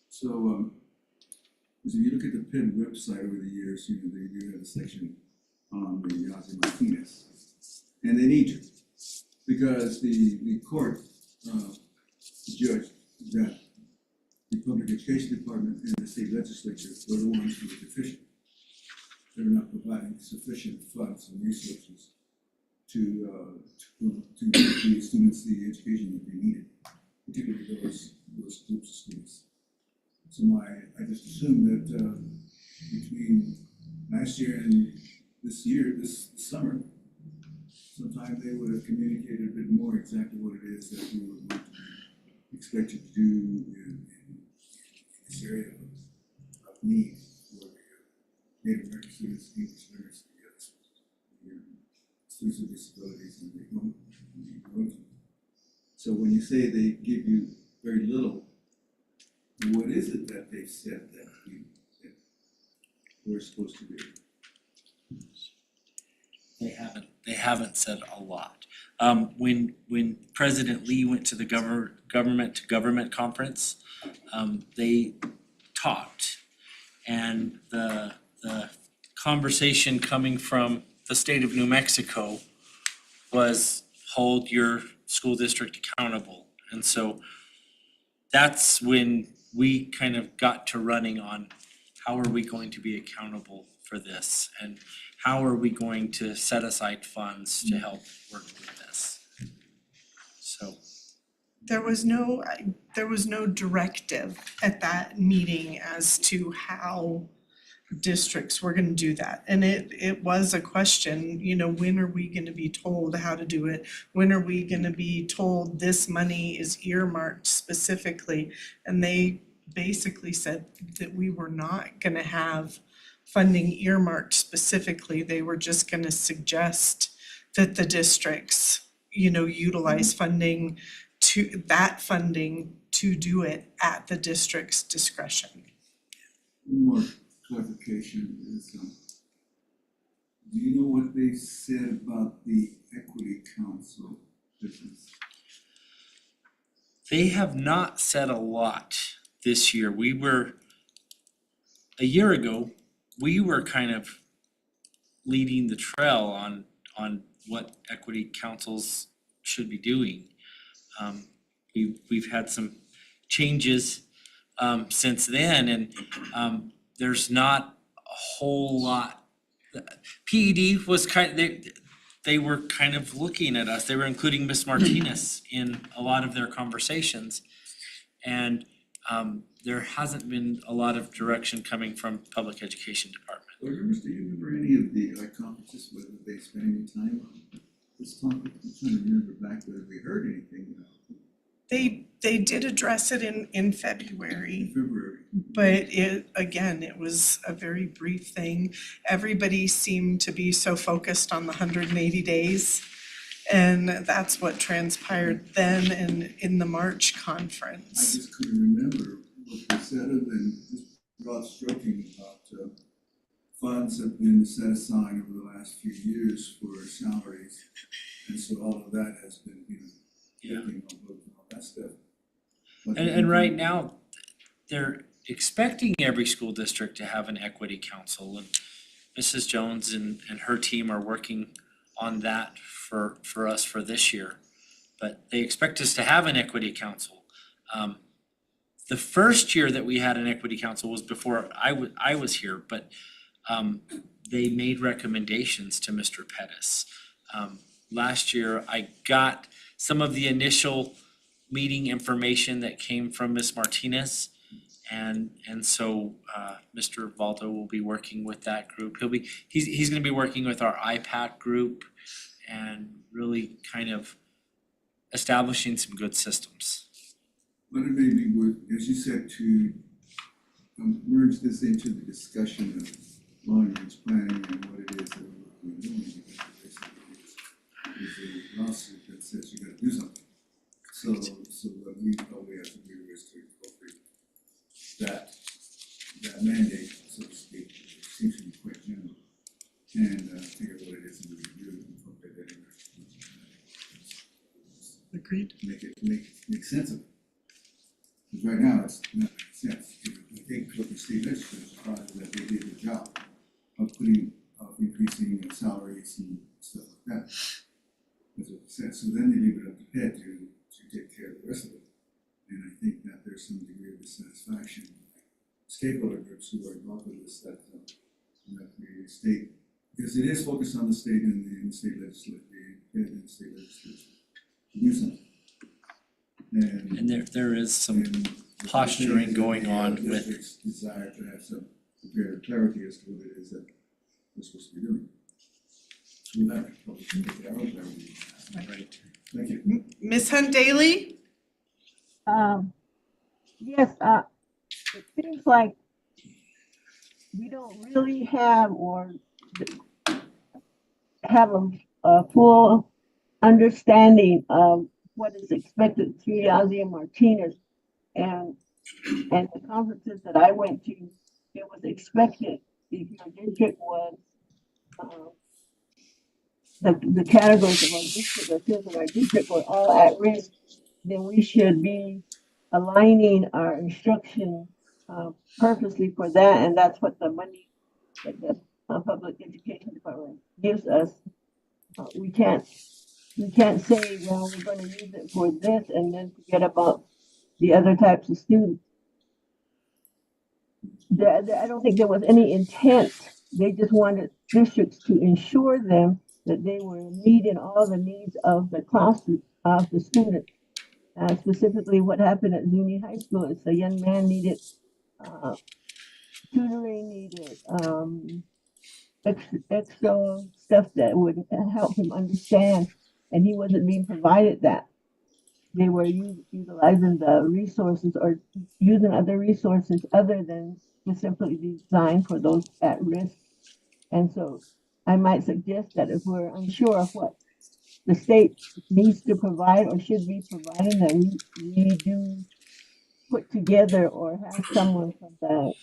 so, as you look at the Penn website over the years, you know, they do have a section on the Yazzie Martinez. And they need to, because the court, judged that the public education department and the state legislature were the ones who were deficient. They were not providing sufficient funds and resources to give the students the education that they needed, particularly those groups of students. So I just assumed that between last year and this year, this summer, sometime they would have communicated a bit more exactly what it is that we were going to be expected to do in this area of need for Native American students, English learners, the students with disabilities, and they going to. So when you say they give you very little, what is it that they've said that we're supposed to do? They haven't said a lot. When President Lee went to the government to government conference, they talked. And the conversation coming from the state of New Mexico was hold your school district accountable. And so that's when we kind of got to running on how are we going to be accountable for this, and how are we going to set aside funds to help work with this? So There was no directive at that meeting as to how districts were gonna do that. And it was a question, you know, when are we gonna be told how to do it? When are we gonna be told this money is earmarked specifically? And they basically said that we were not gonna have funding earmarked specifically. They were just gonna suggest that the districts, you know, utilize funding to do it at the district's discretion. One more clarification is, do you know what they said about the Equity Council business? they have not said a lot this year. A year ago, we were kind of leading the trail on what equity councils should be doing. We've had some changes since then, and there's not a whole lot. PED was they were kind of looking at us. They were including Miss Martinez in a lot of their conversations. And there hasn't been a lot of direction coming from public education department. Do you remember any of the conferences, whether they spent any time on this topic? I'm trying to remember back whether we heard anything about it. They did address it in February. February. But it was a very brief thing. Everybody seemed to be so focused on the 180 days. And that's what transpired then and in the March I conference. just couldn't remember what they said, other than just broad stroking about funds have been set aside over the last few years for salaries. And so all of that has been, taking on both and all that stuff. But And right now, they're expecting every school district to have an equity council, and Mrs. Jones and her team are working on that for us for this year. But they expect us to have an equity council. the first year that we had an equity council was before I was here, but they made recommendations to Mr. Pettis. Last year, I got some of the initial meeting information that came from Ms. Martinez. And so Mr. Valdo will be working with that group. He's gonna be working with our IPAC group and really kind of establishing some good systems. But it may be worth, as you said, to merge this into the discussion of long-range planning and what it is that we're doing, because basically is a lawsuit that says you gotta do something. So what we probably have to do is to incorporate that mandate, so to speak, which seems to be quite general, and figure out what it is and review and incorporate that in there. Agreed. Make sense of it. Because right now, it's not making sense. I think what the state legislature thought that they did a job of increasing salaries and stuff like that. That's what it says. So then they leave it up to Ed to take care of the rest of it. And I think that there's some degree of dissatisfaction by stakeholder groups who are involved with this, that the state, because it is focused on the state and the state legislature, and the state legislature to do something. And there is some posturing going on with. District's desire to have some greater clarity as to what it is that we're supposed to be doing. So we have to probably make our own clarity. Right. Thank you. Ms. Hunt Daly? Yes, it seems like we don't really have a full understanding of what is expected through Yazzie and Martinez. And the conferences that I went to, it was expected if your district was the categories of our district, the fields of our district were all at risk, then we should be aligning our instruction purposely for that, and that's what the money that the public education department gives us. We can't say, well, we're going to use it for this and then forget about the other types of students. I don't think there was any intent. They just wanted districts to ensure them that they were meeting all the needs of the classes of the students. Specifically, what happened at Zuni High School is a young man needed tutoring, needed extra stuff that would help him understand, and he wasn't being provided that. They were utilizing the resources or using other resources other than specifically designed for those at risk. And so I might suggest that if we're unsure of what the state needs to provide or should be providing, that we do put together or have someone from the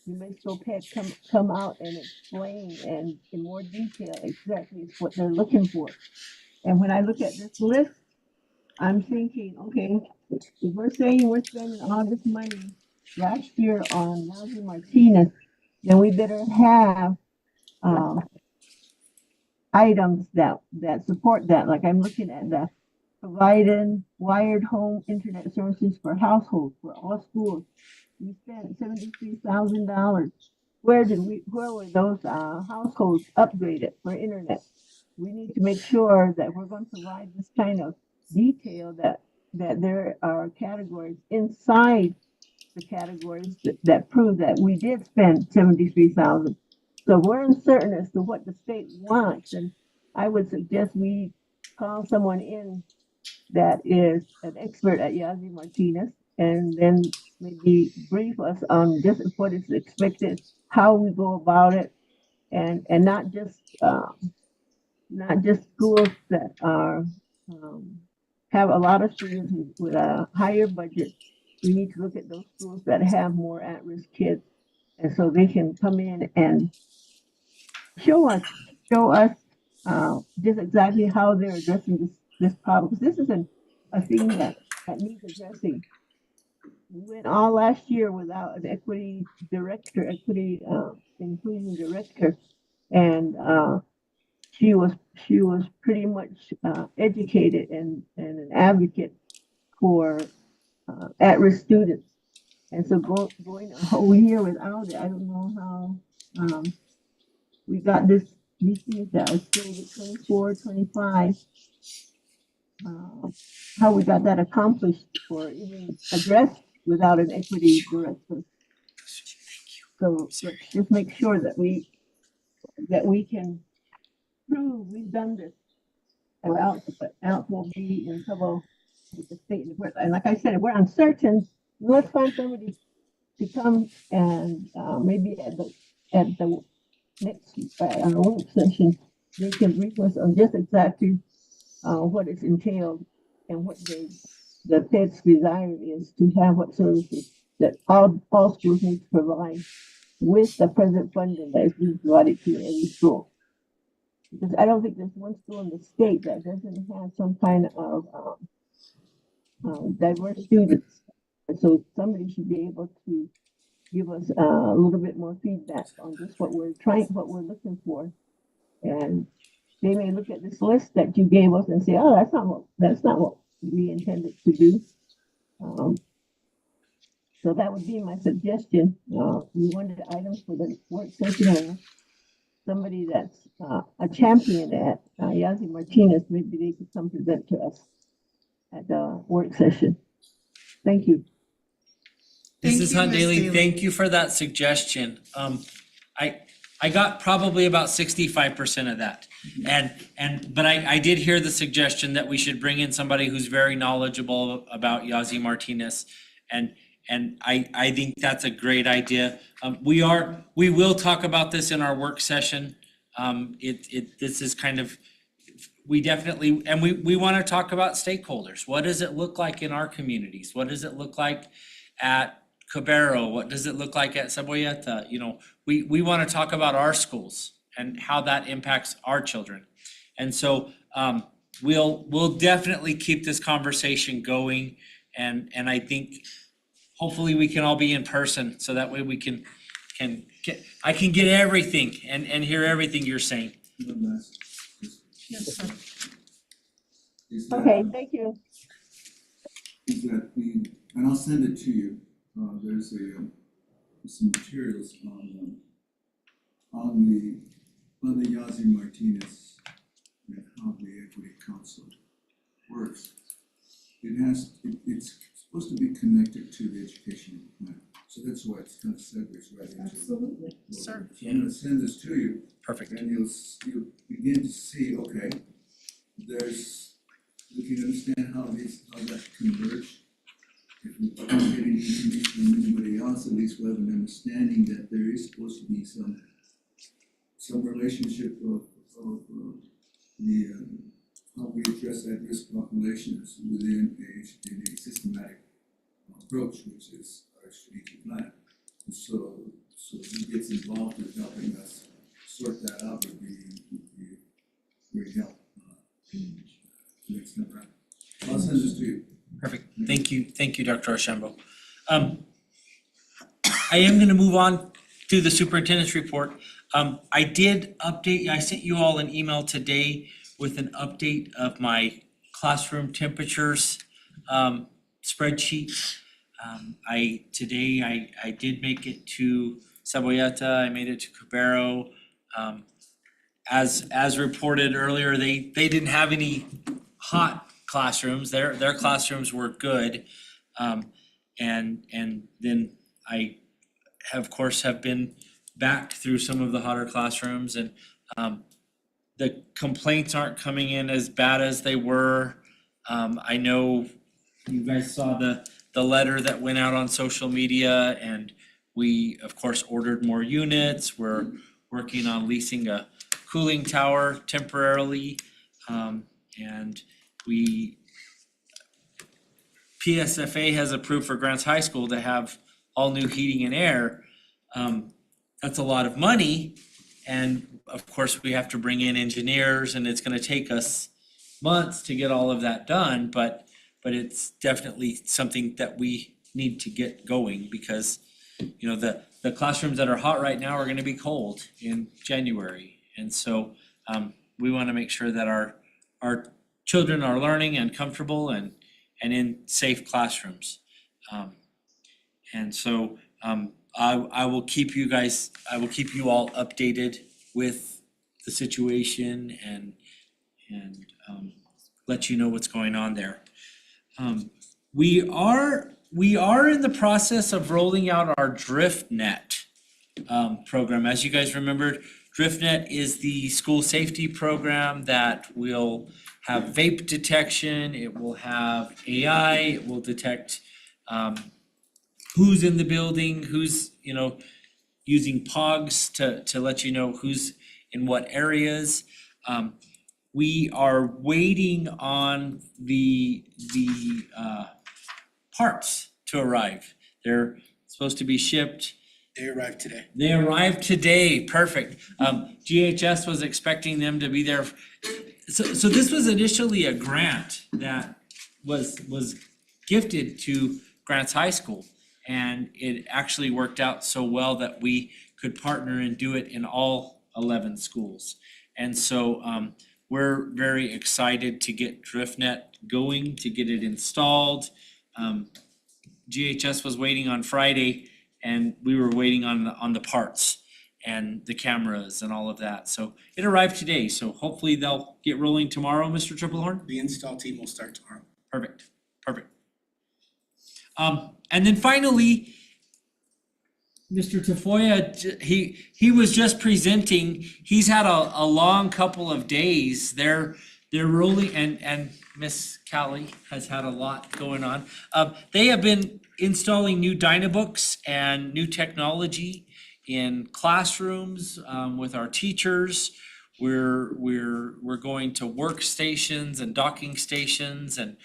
Mexico Pet come out and explain and in more detail exactly what they're looking for. And when I look at this list, I'm thinking, okay, if we're saying we're spending all this money last year on Yazzie Martinez, then we better have items that support that. Like I'm looking at the providing wired home internet services for households for all schools. We spent $73,000. Where were those households upgraded for internet? We need to make sure that we're going to provide this kind of detail that there are categories inside the categories that prove that we did spend $73,000. So we're uncertain as to what the state wants, and I would suggest we call someone in that is an expert at Yazzie Martinez, and then maybe brief us on just what is expected, how we go about it, and not just schools that are have a lot of students with a higher budget. We need to look at those schools that have more at-risk kids, and so they can come in and show us just exactly how they're addressing this problem. Because this is a thing that needs addressing. We went all last year without an equity inclusion director, and she was pretty much educated and an advocate for at-risk students. And so going a whole year without it, I don't know how, we got these things that are still at 24, 25. How we got that accomplished or even addressed without an equity director. So let's just make sure that we can prove we've done this. Or else we'll be in trouble with the state. And like I said, we're uncertain. Let's find somebody to come and maybe at the next work session, they can brief us on just exactly what is entailed and what the PED's desire is to have what services that all schools need to provide with the present funding that is being provided to every school. Because I don't think there's one school in the state that doesn't have some kind of diverse students. And so somebody should be able to give us a little bit more feedback on just what we're looking for. And they may look at this list that you gave us and say, oh, that's not what we intended to do. So that would be my suggestion. We wanted items for the work session. Somebody that's a champion at Yazzie Martinez, maybe they could come present to us at the work session. Thank you. Thank Mrs. you, Hunt Ms. Daly, Daly. thank you for that suggestion. I got probably about 65% of that. But I did hear the suggestion that we should bring in somebody who's very knowledgeable about Yazzie Martinez. And I think that's a great idea. We will talk about this in our work session. This is kind of, we definitely, and we want to talk about stakeholders. What does it look like in our communities? What does it look like at Cabarro? What does it look like at Cebolleta? You know, we want to talk about our schools and how that impacts our children. And so we'll definitely keep this conversation going. And I think hopefully we can all be in person so that way we can get, I can get everything and hear everything you're saying. One last. Yes, sir. Is that- Okay, thank you. Is that and I'll send it to you, there's some materials on the Yazzie Martinez and how the Equity Council works. It's supposed to be connected to the educational plan, so that's why it's kind of segues right into. Absolutely. Sir. So I'm gonna send this to you. Perfect. And you'll begin to see, okay, we can understand how that converge. If we don't get any information from anybody else, at least we have an understanding that there is supposed to be some relationship of how we address at-risk populations within a systematic approach, which is our strategic plan. And so he gets involved in helping us sort that out would be very helpful. Next time around. I'll send this to you. Perfect. Thank you, Dr. Archambault. I am gonna move on to the superintendent's report. I did update, I sent you all an email today with an update of my classroom temperatures spreadsheet. Today I did make it to Cebolleta, I made it to Cabarro. As reported earlier, they didn't have any hot classrooms, their classrooms were good. And then I of course have been back through some of the hotter classrooms, and the complaints aren't coming in as bad as they were. I know you guys saw the letter that went out on social media, and we of course ordered more units. We're working on leasing a cooling tower temporarily, and PSFA has approved for Grants High School to have all new heating and air. That's a lot of money, and of course we have to bring in engineers, and it's gonna take us months to get all of that done, but it's definitely something that we need to get going, because you know the classrooms that are hot right now are gonna be cold in January. And so we wanna make sure that our children are learning and comfortable and in safe classrooms. And so I will keep you all updated with the situation and let you know what's going on there. We are in the process of rolling out our DriftNet program. As you guys remember, DriftNet is the school safety program that will have vape detection, it will have AI, it will detect who's in the building, who's, using POGs to let you know who's in what areas. We are waiting on the parts to arrive. They're supposed to be shipped. They arrived today. They arrived today, perfect. GHS was expecting them to be there. So this was initially a grant that was gifted to Grants High School. And it actually worked out so well that we could partner and do it in all 11 schools. And so we're very excited to get DriftNet going, to get it installed. GHS was waiting on Friday and we were waiting on the parts and the cameras and all of that. So it arrived today, so hopefully they'll get rolling tomorrow, Mr. Triplehorn? The install team will start tomorrow. Perfect. And then finally, Mr. Tafoya, he was just presenting, he's had a long couple of days. They're rolling, and Miss Callie has had a lot going on. They have been installing new Dynabooks and new technology in classrooms with our teachers. We're going to workstations and docking stations, and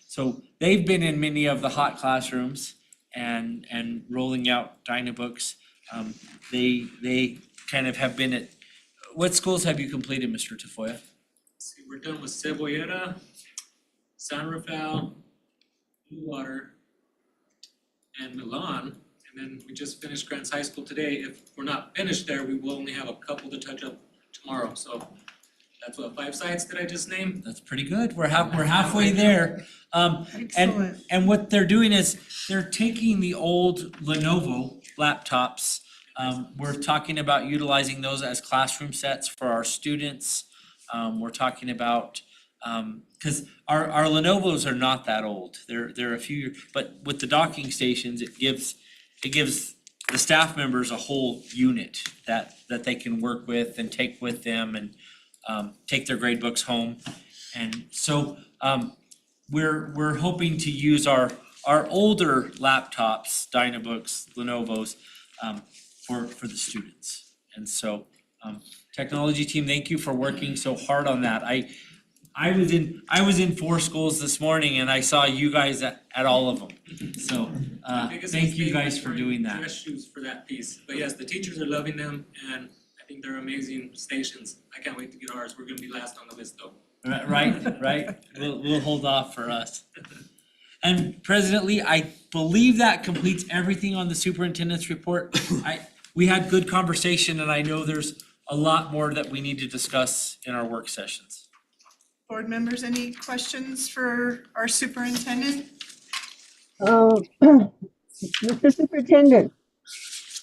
so they've been in many of the hot classrooms and rolling out Dynabooks. They kind of have been at, what schools have you completed, Mr. Tafoya? See, we're done with Cebollera, San Rafael, Blue Water, and Milan. And then we just finished Grants High School today. If we're not finished there, we will only have a couple to touch up tomorrow. So that's what, 5 sites that I just named? That's pretty good. We're halfway there. Excellent. And what they're doing is they're taking the old Lenovo laptops. We're talking about utilizing those as classroom sets for our students. We're talking about, cause our Lenovo's are not that old. They're a few, but with the docking stations, it gives the staff members a whole unit that they can work with and take with them and take their grade books home. And so we're hoping to use our older laptops, Dynabooks, Lenovo's, for the students. And so technology team, thank you for working so hard on that. I was in 4 schools this morning and I saw you guys at all of them. So thank you guys for doing that. Dress shoes for that piece. But yes, the teachers are loving them and I think they're amazing stations. I can't wait to get ours. We're gonna be last on the list though. Right. We'll hold off for us. And President Lee, I believe that completes everything on the superintendent's report. We had good conversation and I know there's a lot more that we need to discuss in our work sessions. Board members, any questions for our superintendent? Mr. Superintendent,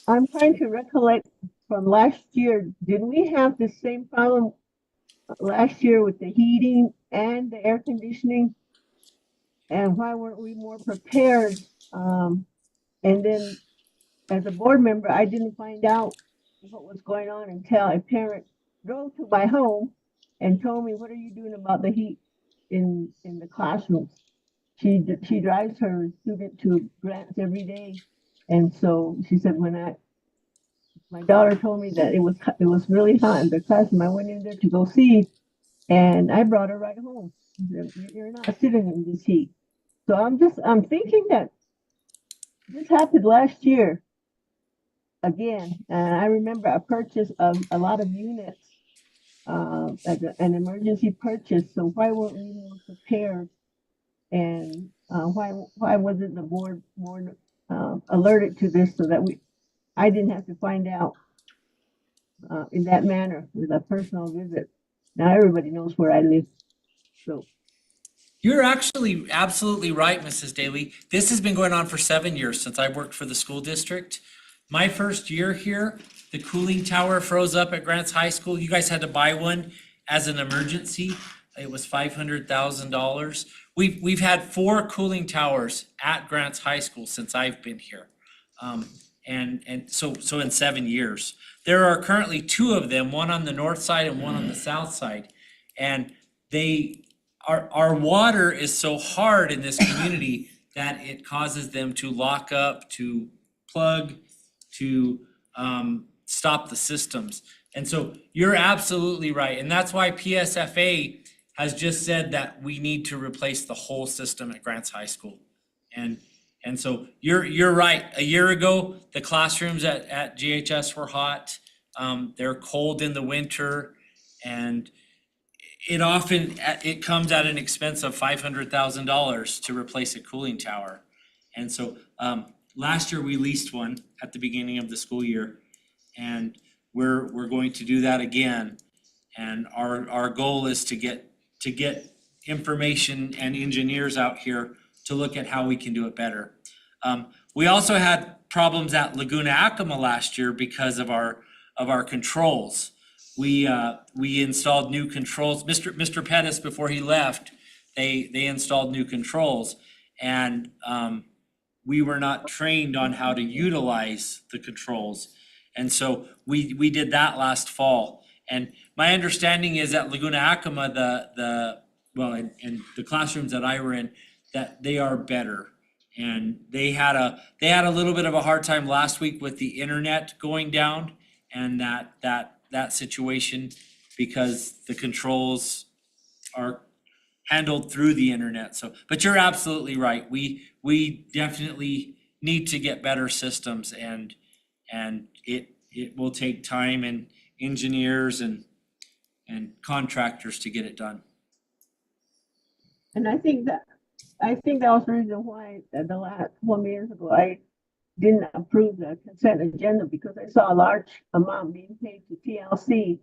I'm trying to recollect from last year, did we have the same problem last year with the heating and the air conditioning? And why weren't we more prepared? And then as a board member, I didn't find out what was going on until a parent drove to my home and told me, what are you doing about the heat in the classrooms? She drives her student to Grants every day. And so she said, my daughter told me that it was really hot in the classroom. I went in there to go see, and I brought her right home. You're not sitting in this heat. So I'm thinking that this happened last year again. And I remember a purchase of a lot of units, as an emergency purchase. So why weren't we more prepared? And why wasn't the board more alerted to this so that I didn't have to find out in that manner with a personal visit. Now everybody knows where I live. So You're actually absolutely right, Mrs. Daly. This has been going on for 7 years since I worked for the school district. My first year here, the cooling tower froze up at Grants High School. You guys had to buy one as an emergency. It was $500,000. We've had 4 cooling towers at Grants High School since I've been here. And so in 7 years. There are currently 2 of them, one on the north side and one on the south side. And our water is so hard in this community that it causes them to lock up, to plug, to stop the systems. And so you're absolutely right. And that's why PSFA has just said that we need to replace the whole system at Grants High School. And so you're right. A year ago, the classrooms at GHS were hot. They're cold in the winter, and it comes at an expense of $500,000 to replace a cooling tower. And so last year we leased one at the beginning of the school year, and we're going to do that again. And our goal is to get information and engineers out here to look at how we can do it better. We also had problems at Laguna Acoma last year because of our controls. We installed new controls. Mr. Pettis, before he left, they installed new controls, and we were not trained on how to utilize the controls. And so we did that last fall. And my understanding is at Laguna Acoma, and the classrooms that I were in, that they are better. And they had a little bit of a hard time last week with the internet going down and that situation, because the controls are handled through the internet. So, but you're absolutely right. We definitely need to get better systems, and it will take time and engineers and contractors to get it done. And I think that was the reason why the last 4 years ago, I didn't approve the consent agenda, because I saw a large amount being paid to TLC.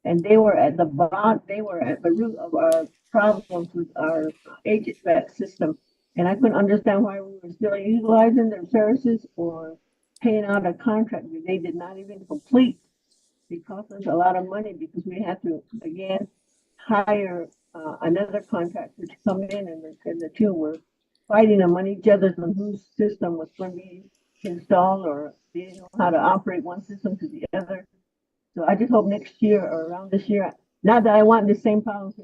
And they were at the root of our problems with our HVAC system. And I couldn't understand why we were still utilizing their services or paying out a contract that they did not even complete. It cost us a lot of money because we had to, again, hire another contractor to come in, and the two were fighting among each other on whose system was going to be installed, or they didn't know how to operate one system to the other. So I just hope next year or around this year, not that I want the same problems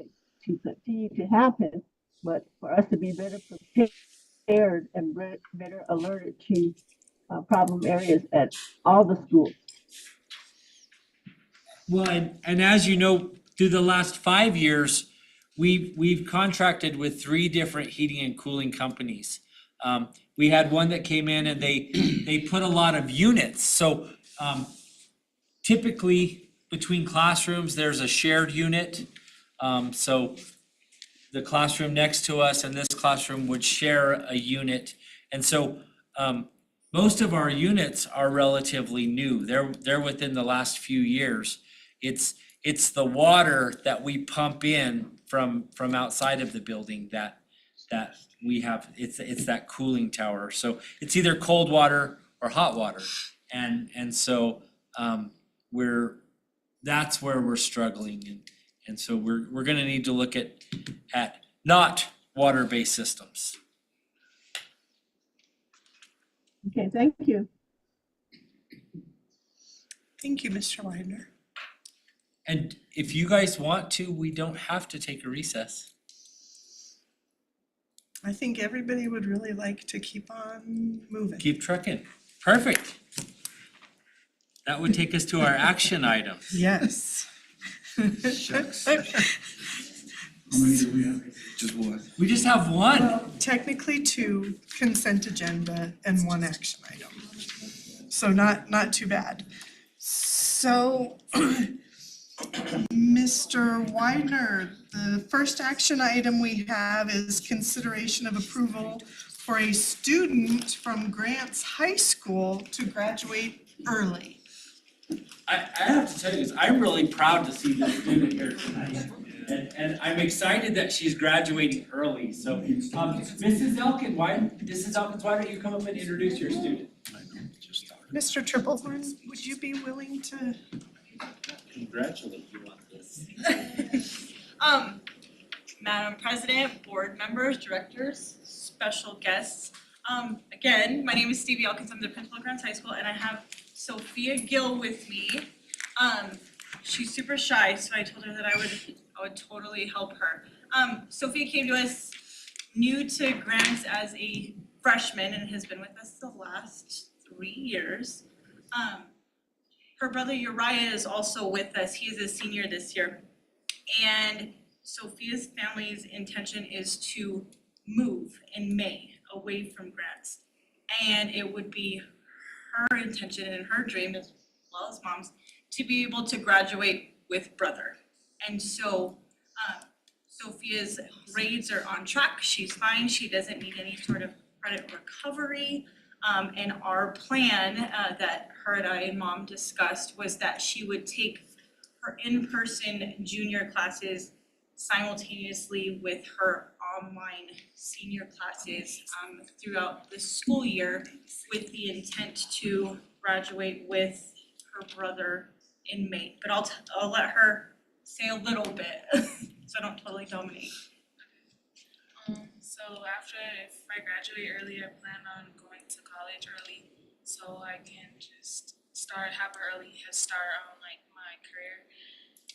to continue to happen, but for us to be better prepared and better alerted to problem areas at all the schools. Well, and as you know, through the last 5 years, we've contracted with 3 different heating and cooling companies. We had one that came in and they put a lot of units. So typically between classrooms, there's a shared unit. So the classroom next to us and this classroom would share a unit. And so most of our units are relatively new. They're within the last few years. It's the water that we pump in from outside of the building that we have. It's that cooling tower. So it's either cold water or hot water. And so that's where we're struggling. And so we're gonna need to look at not water-based systems. Okay, thank you. Thank you, Mr. Widener. And if you guys want to, we don't have to take a recess. I think everybody would really like to keep on moving. Keep trucking. Perfect. That would take us to our action item. Yes. Shucks. How many do we have? Just one. We just have one. Well, technically 2 consent agenda and 1 action item. So not too bad. So Mr. Widener, the first action item we have is consideration of approval for a student from Grants High School to graduate early. I have to tell you this, I'm really proud to see this student here tonight. And I'm excited that she's graduating early, so Mrs. Elkins, why don't you come up and introduce your student? I know, just started. Mr. Triplehorn, would you be willing to? Congratulate you on this. Madam President, board members, directors, special guests. Again, my name is Stevie Elkins, I'm the principal of Grants High School, and I have Sophia Gill with me. She's super shy, so I told her that I would totally help her. Sophia came to us new to Grants as a freshman and has been with us the last 3 years. Her brother Uriah is also with us, he is a senior this year. And Sophia's family's intention is to move in May away from Grants. And it would be her intention and her dream, as well as mom's, to be able to graduate with brother. And so Sophia's grades are on track, she's fine, she doesn't need any sort of credit recovery. And our plan that her and I and mom discussed was that she would take her in-person junior classes simultaneously with her online senior classes throughout the school year with the intent to graduate with her brother in May. But I'll let her say a little bit so I don't totally dominate. So after, if I graduate early, I plan on going to college early so I can just have an early head start on like my career.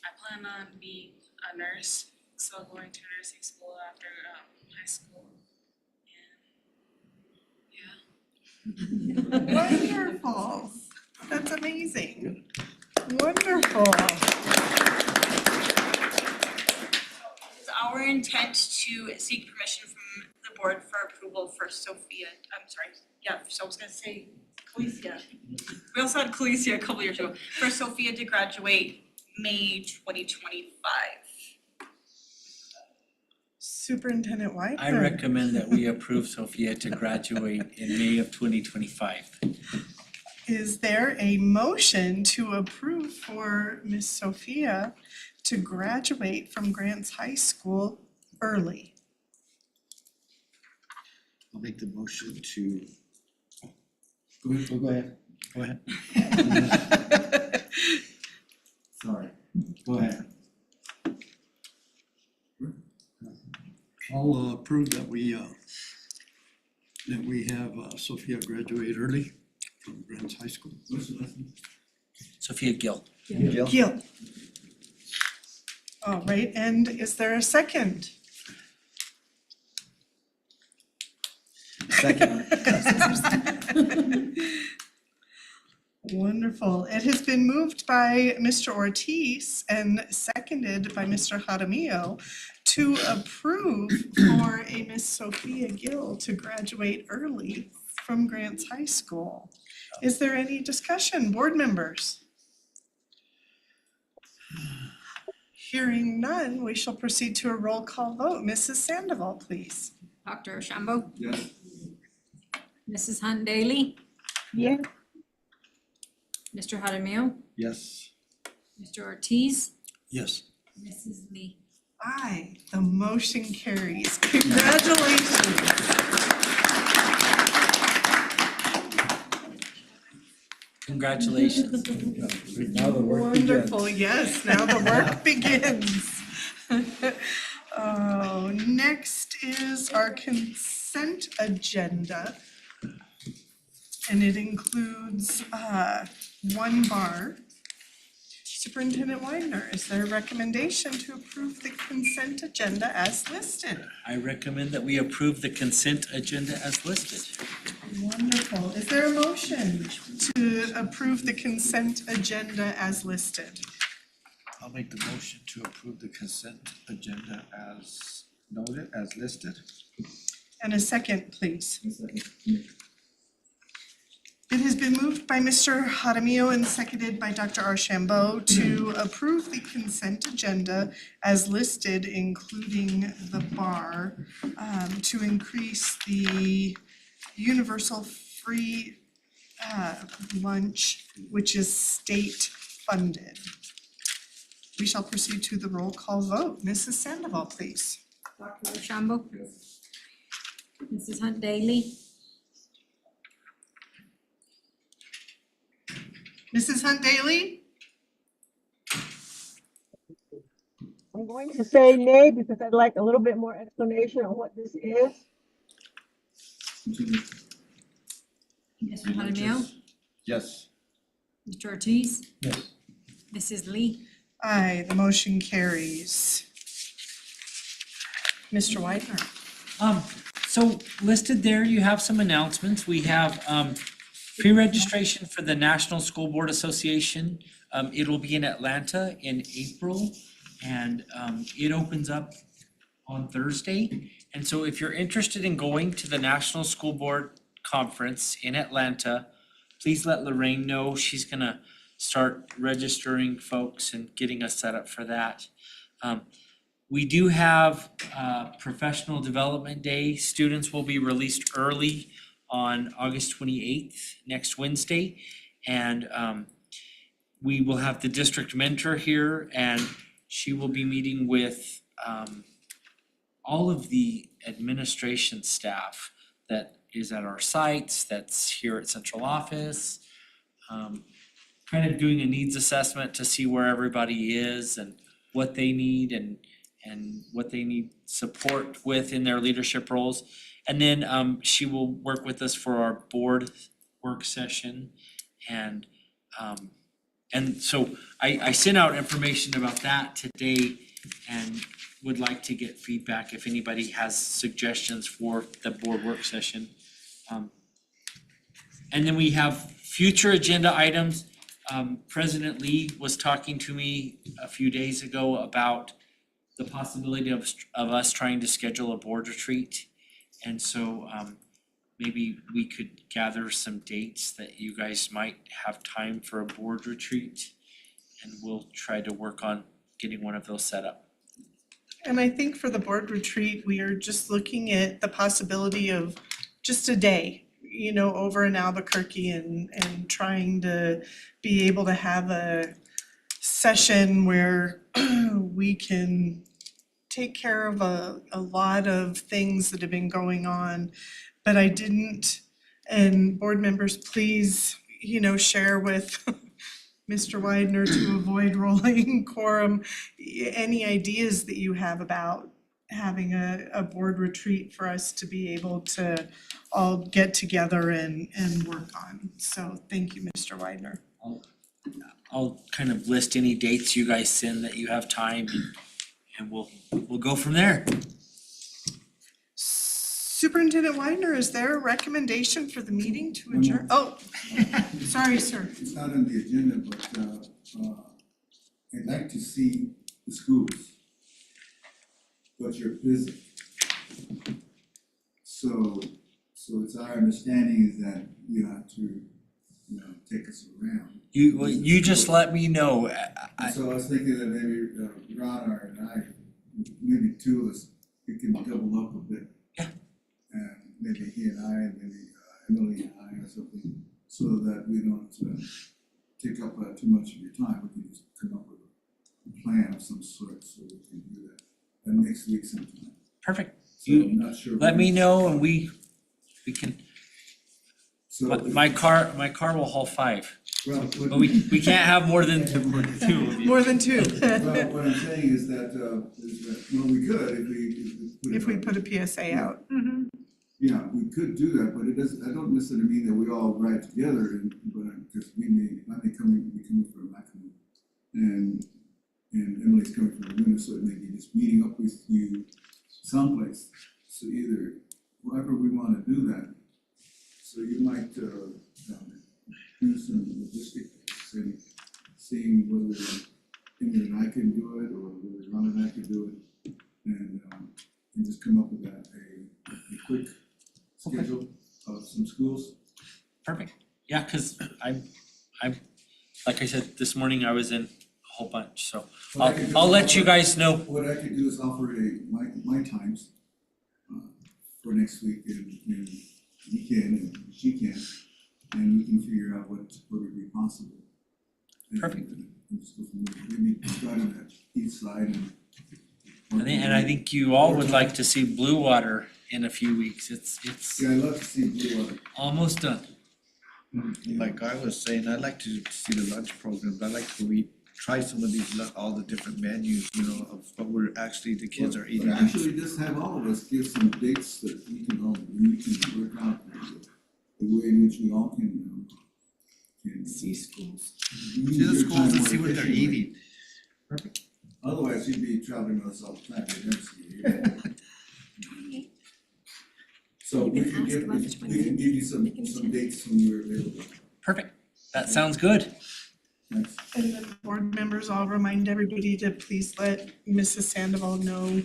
I plan on being a nurse, so going to nursing school after high school. And yeah. Wonderful. That's amazing. Wonderful. It's our intent to seek permission from the board for approval for Sophia, so I was gonna say Calicia. We also had Calicia a couple years ago, for Sophia to graduate May 2025. Superintendent White. I recommend that we approve Sophia to graduate in May of 2025. Is there a motion to approve for Miss Sophia to graduate from Grants High School early? I'll make the motion to, Go ahead. go ahead. Sorry, go ahead. I'll approve that we have Sophia graduate early from Grants High School. What's the last name? Sophia Gill. Gil. All right, and is there a second? Second. Wonderful. It has been moved by Mr. Ortiz and seconded by Mr. Jaramillo to approve for a Miss Sophia Gill to graduate early from Grants High School. Is there any discussion, board members? Hearing none, we shall proceed to a roll call vote. Mrs. Sandoval, please. Dr. Shambo, Yes. Mrs. Hunt Daly, Yes, Mr. Jaramillo, Yes. Mr. Ortiz, Yes. Mrs. Lee. Aye, the motion carries. Congratulations. Congratulations. Now the work begins. Wonderful, yes, now the work begins. Oh, next is our consent agenda. And it includes one bar. Superintendent Widener, is there a recommendation to approve the consent agenda as listed? I recommend that we approve the consent agenda as listed. Wonderful. Is there a motion to approve the consent agenda as listed? I'll make the motion to approve the consent agenda as noted, as listed. And a second, please. It has been moved by Mr. Jaramillo and seconded by Dr. Archambault to approve the consent agenda as listed, including the bar, to increase the universal free lunch, which is state funded. We shall proceed to the roll call vote. Mrs. Sandoval, please. Dr. Roshambo, Yes. Mrs. Hunt Daily, Mrs. Hunt Daly? I'm going to say nay because I'd like a little bit more explanation on what this is. Continue. Mr. Jaramillo, Yes. Mr. Ortiz, Yes. Mrs. Lee, Aye, the motion carries. Mr. Widener? So listed there, you have some announcements. We have pre-registration for the National School Board Association. It'll be in Atlanta in April, and it opens up on Thursday. And so if you're interested in going to the National School Board Conference in Atlanta, please let Lorraine know. She's gonna start registering folks and getting us set up for that. We do have Professional Development Day. Students will be released early on August 28th, next Wednesday. And we will have the district mentor here, and she will be meeting with all of the administration staff that is at our sites, that's here at central office. Kind of doing a needs assessment to see where everybody is and what they need and what they need support with in their leadership roles. And then she will work with us for our board work session. And so I sent out information about that today and would like to get feedback if anybody has suggestions for the board work session. And then we have future agenda items. President Lee was talking to me a few days ago about the possibility of us trying to schedule a board retreat. And so maybe we could gather some dates that you guys might have time for a board retreat. And we'll try to work on getting one of those set up. And I think for the board retreat, we are just looking at the possibility of just a day, you know, over in Albuquerque and trying to be able to have a session where we can take care of a lot of things that have been going on. But I didn't, and board members, please, you know, share with Mr. Widener to avoid rolling quorum, any ideas that you have about having a board retreat for us to be able to all get together and work on. So thank you, Mr. Widener. I'll kind of list any dates you guys send that you have time and we'll go from there. Superintendent Widener, is there a recommendation for the meeting to adjourn? Oh, sorry, sir. It's not on the agenda, but I'd like to see the schools, but you're busy. So it's our understanding is that you have to, you know, take us around. You just let me know. So I was thinking that maybe Ron and I, maybe two of us, we can double up a bit. Yeah. And maybe he and I, and maybe Emily and I or something, so that we don't take up too much of your time. We can just come up with a plan of some sort, so we can do that next week sometime. Perfect. So I'm not sure. Let me know and we can, So my car will haul 5. well, But we can't have more than 2 of you. More than two. well, what I'm saying is that, well, we could If we put a PSA out. Yeah, we could do that, but it doesn't, I don't necessarily mean that we all ride together but because I may be coming from Macomb and Emily's coming from Minnesota, maybe just meeting up with you someplace. So either, however we wanna do that. So you might, do some logistics and seeing whether Emily and I can do it or whether Ron and I can do it. And just come up with a quick schedule of some schools. Perfect. Yeah, cause I'm, like I said, this morning I was in a whole bunch, so I'll let you guys know. What I could do is offer my times for next week and he can and she can, and we can figure out what would be possible. And Perfect. maybe starting at east side and. And I think you all would like to see Blue Water in a few weeks. It's Yeah, I'd love to see Blue Water. almost done. Like I was saying, I'd like to see the lunch programs. I'd like to try some of these, all the different menus, you know, of what we're actually, the kids are eating. But actually, just have all of us give some dates that we can work out the way in which we all can See schools. See the schools and see what they're eating. Otherwise, you'd be traveling with us all the time, you'd never see you. So we can give you some dates when you're available. Perfect. That sounds good. Thanks. And then board members, I'll remind everybody to please let Mrs. Sandoval know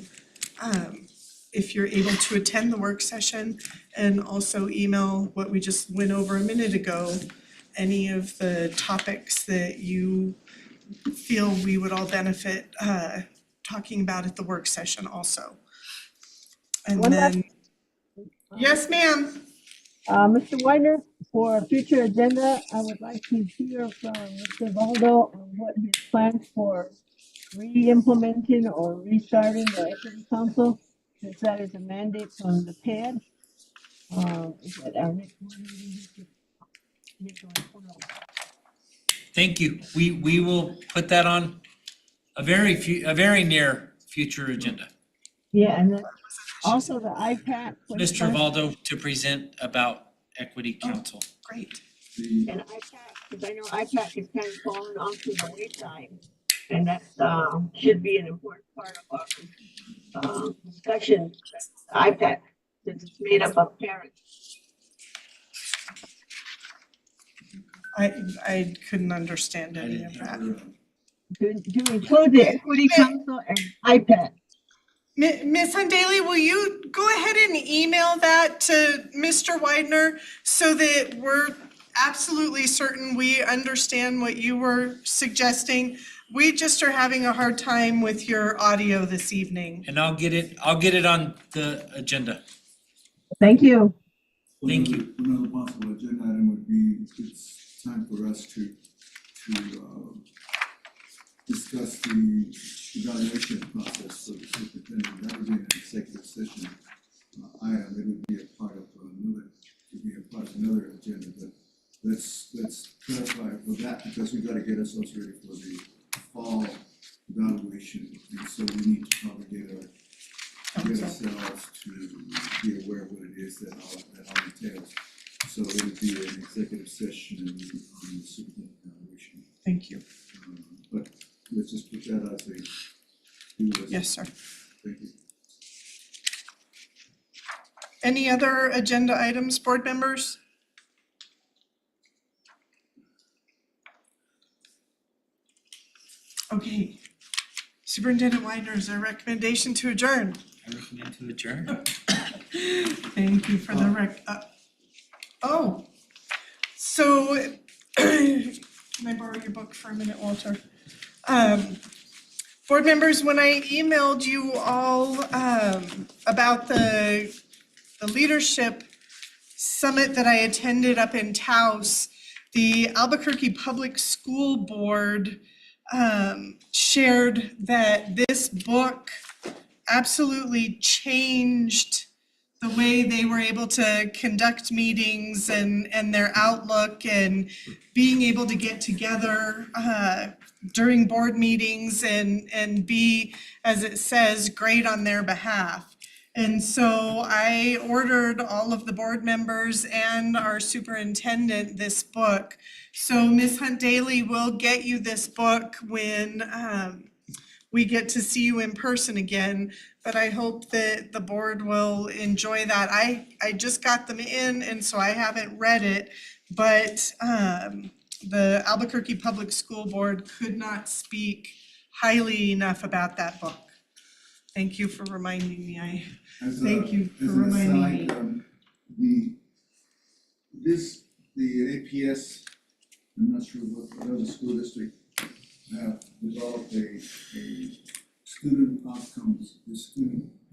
if you're able to attend the work session, and also email what we just went over a minute ago, any of the topics that you feel we would all benefit talking about at the work session also. And One last- then, yes, ma'am. Mr. Weiner, for a future agenda, I would like to hear from Mr. Valdo on what his plans for re-implementing or restarting the Equity Council, since that is a mandate from the PED. Is that our next board meeting? Thank you. We will put that on a very near future agenda. Yeah, and then also the IPAC. Mr. Valdo to present about Equity Council. Great. And IPAC, because I know IPAC is kind of falling onto the wayside, and that should be an important part of our discussion. IPAC, since it's made up of parents. I couldn't understand any of that. To include the Equity Council and IPAC. Ms. Hundaly, will you go ahead and email that to Mr. Widener so that we're absolutely certain we understand what you were suggesting? We just are having a hard time with your audio this evening. And I'll get it on the agenda. Thank you. Thank you. Another possible agenda item would be, it's time for us to discuss the evaluation process for the superintendent. That would be an executive session item. It would be a part of another agenda, but let's clarify for that, because we've got to get ourselves ready for the fall evaluation. And so we need to probably get ourselves to be aware of what it is that all entails. So it would be an executive session on the superintendent evaluation. Thank you. But let's just put that as a. Yes, sir. Thank you. Any other agenda items, board members? Okay. Superintendent Widener, is there a recommendation to adjourn? I recommend to adjourn. Thank you for the so, can I borrow your book for a minute, Walter? Board members, when I emailed you all about the leadership summit that I attended up in Taos, the Albuquerque Public School Board shared that this book absolutely changed the way they were able to conduct meetings and their outlook, and being able to get together during board meetings and be, as it says, great on their behalf. And so I ordered all of the board members and our superintendent this book. So Ms. Hunt-Daly will get you this book when we get to see you in person again, but I hope that the board will enjoy that. I just got them in, and so I haven't read it, but the Albuquerque Public School Board could not speak highly enough about that book. Thank you for reminding me. Thank you for reminding me. The APS, I'm not sure what other school district have developed a student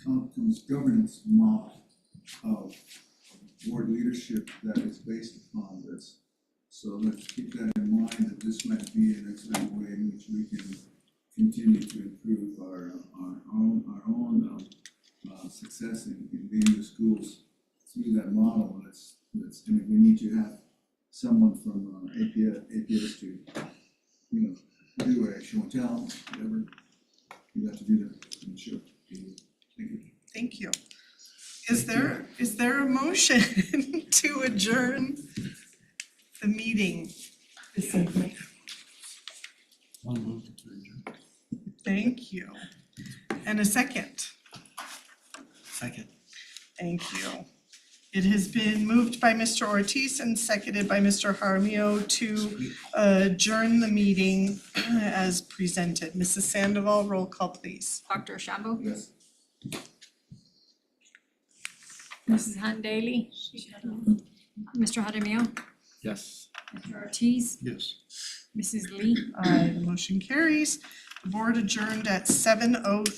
outcomes governance model of board leadership that is based upon this. So let's keep that in mind, that this might be an excellent way in which we can continue to improve our own success in leading the schools through that model. And we need to have someone from APS to, do a show and tell, whatever. You have to do that, I'm sure. Thank you. Thank you. Is there a motion to adjourn the meeting? One move to adjourn. Thank you. And a second? Second. Thank you. It has been moved by Mr. Ortiz and seconded by Mr. Jaramillo to adjourn the meeting as presented. Mrs. Sandoval, roll call please. Dr. Shambo? Yes. Mrs. Hunt Daily? Mr. Jaramillo? Yes. Mr. Ortiz? Yes. Mrs. Lee? Aye, the motion carries. The board adjourned at 7:03.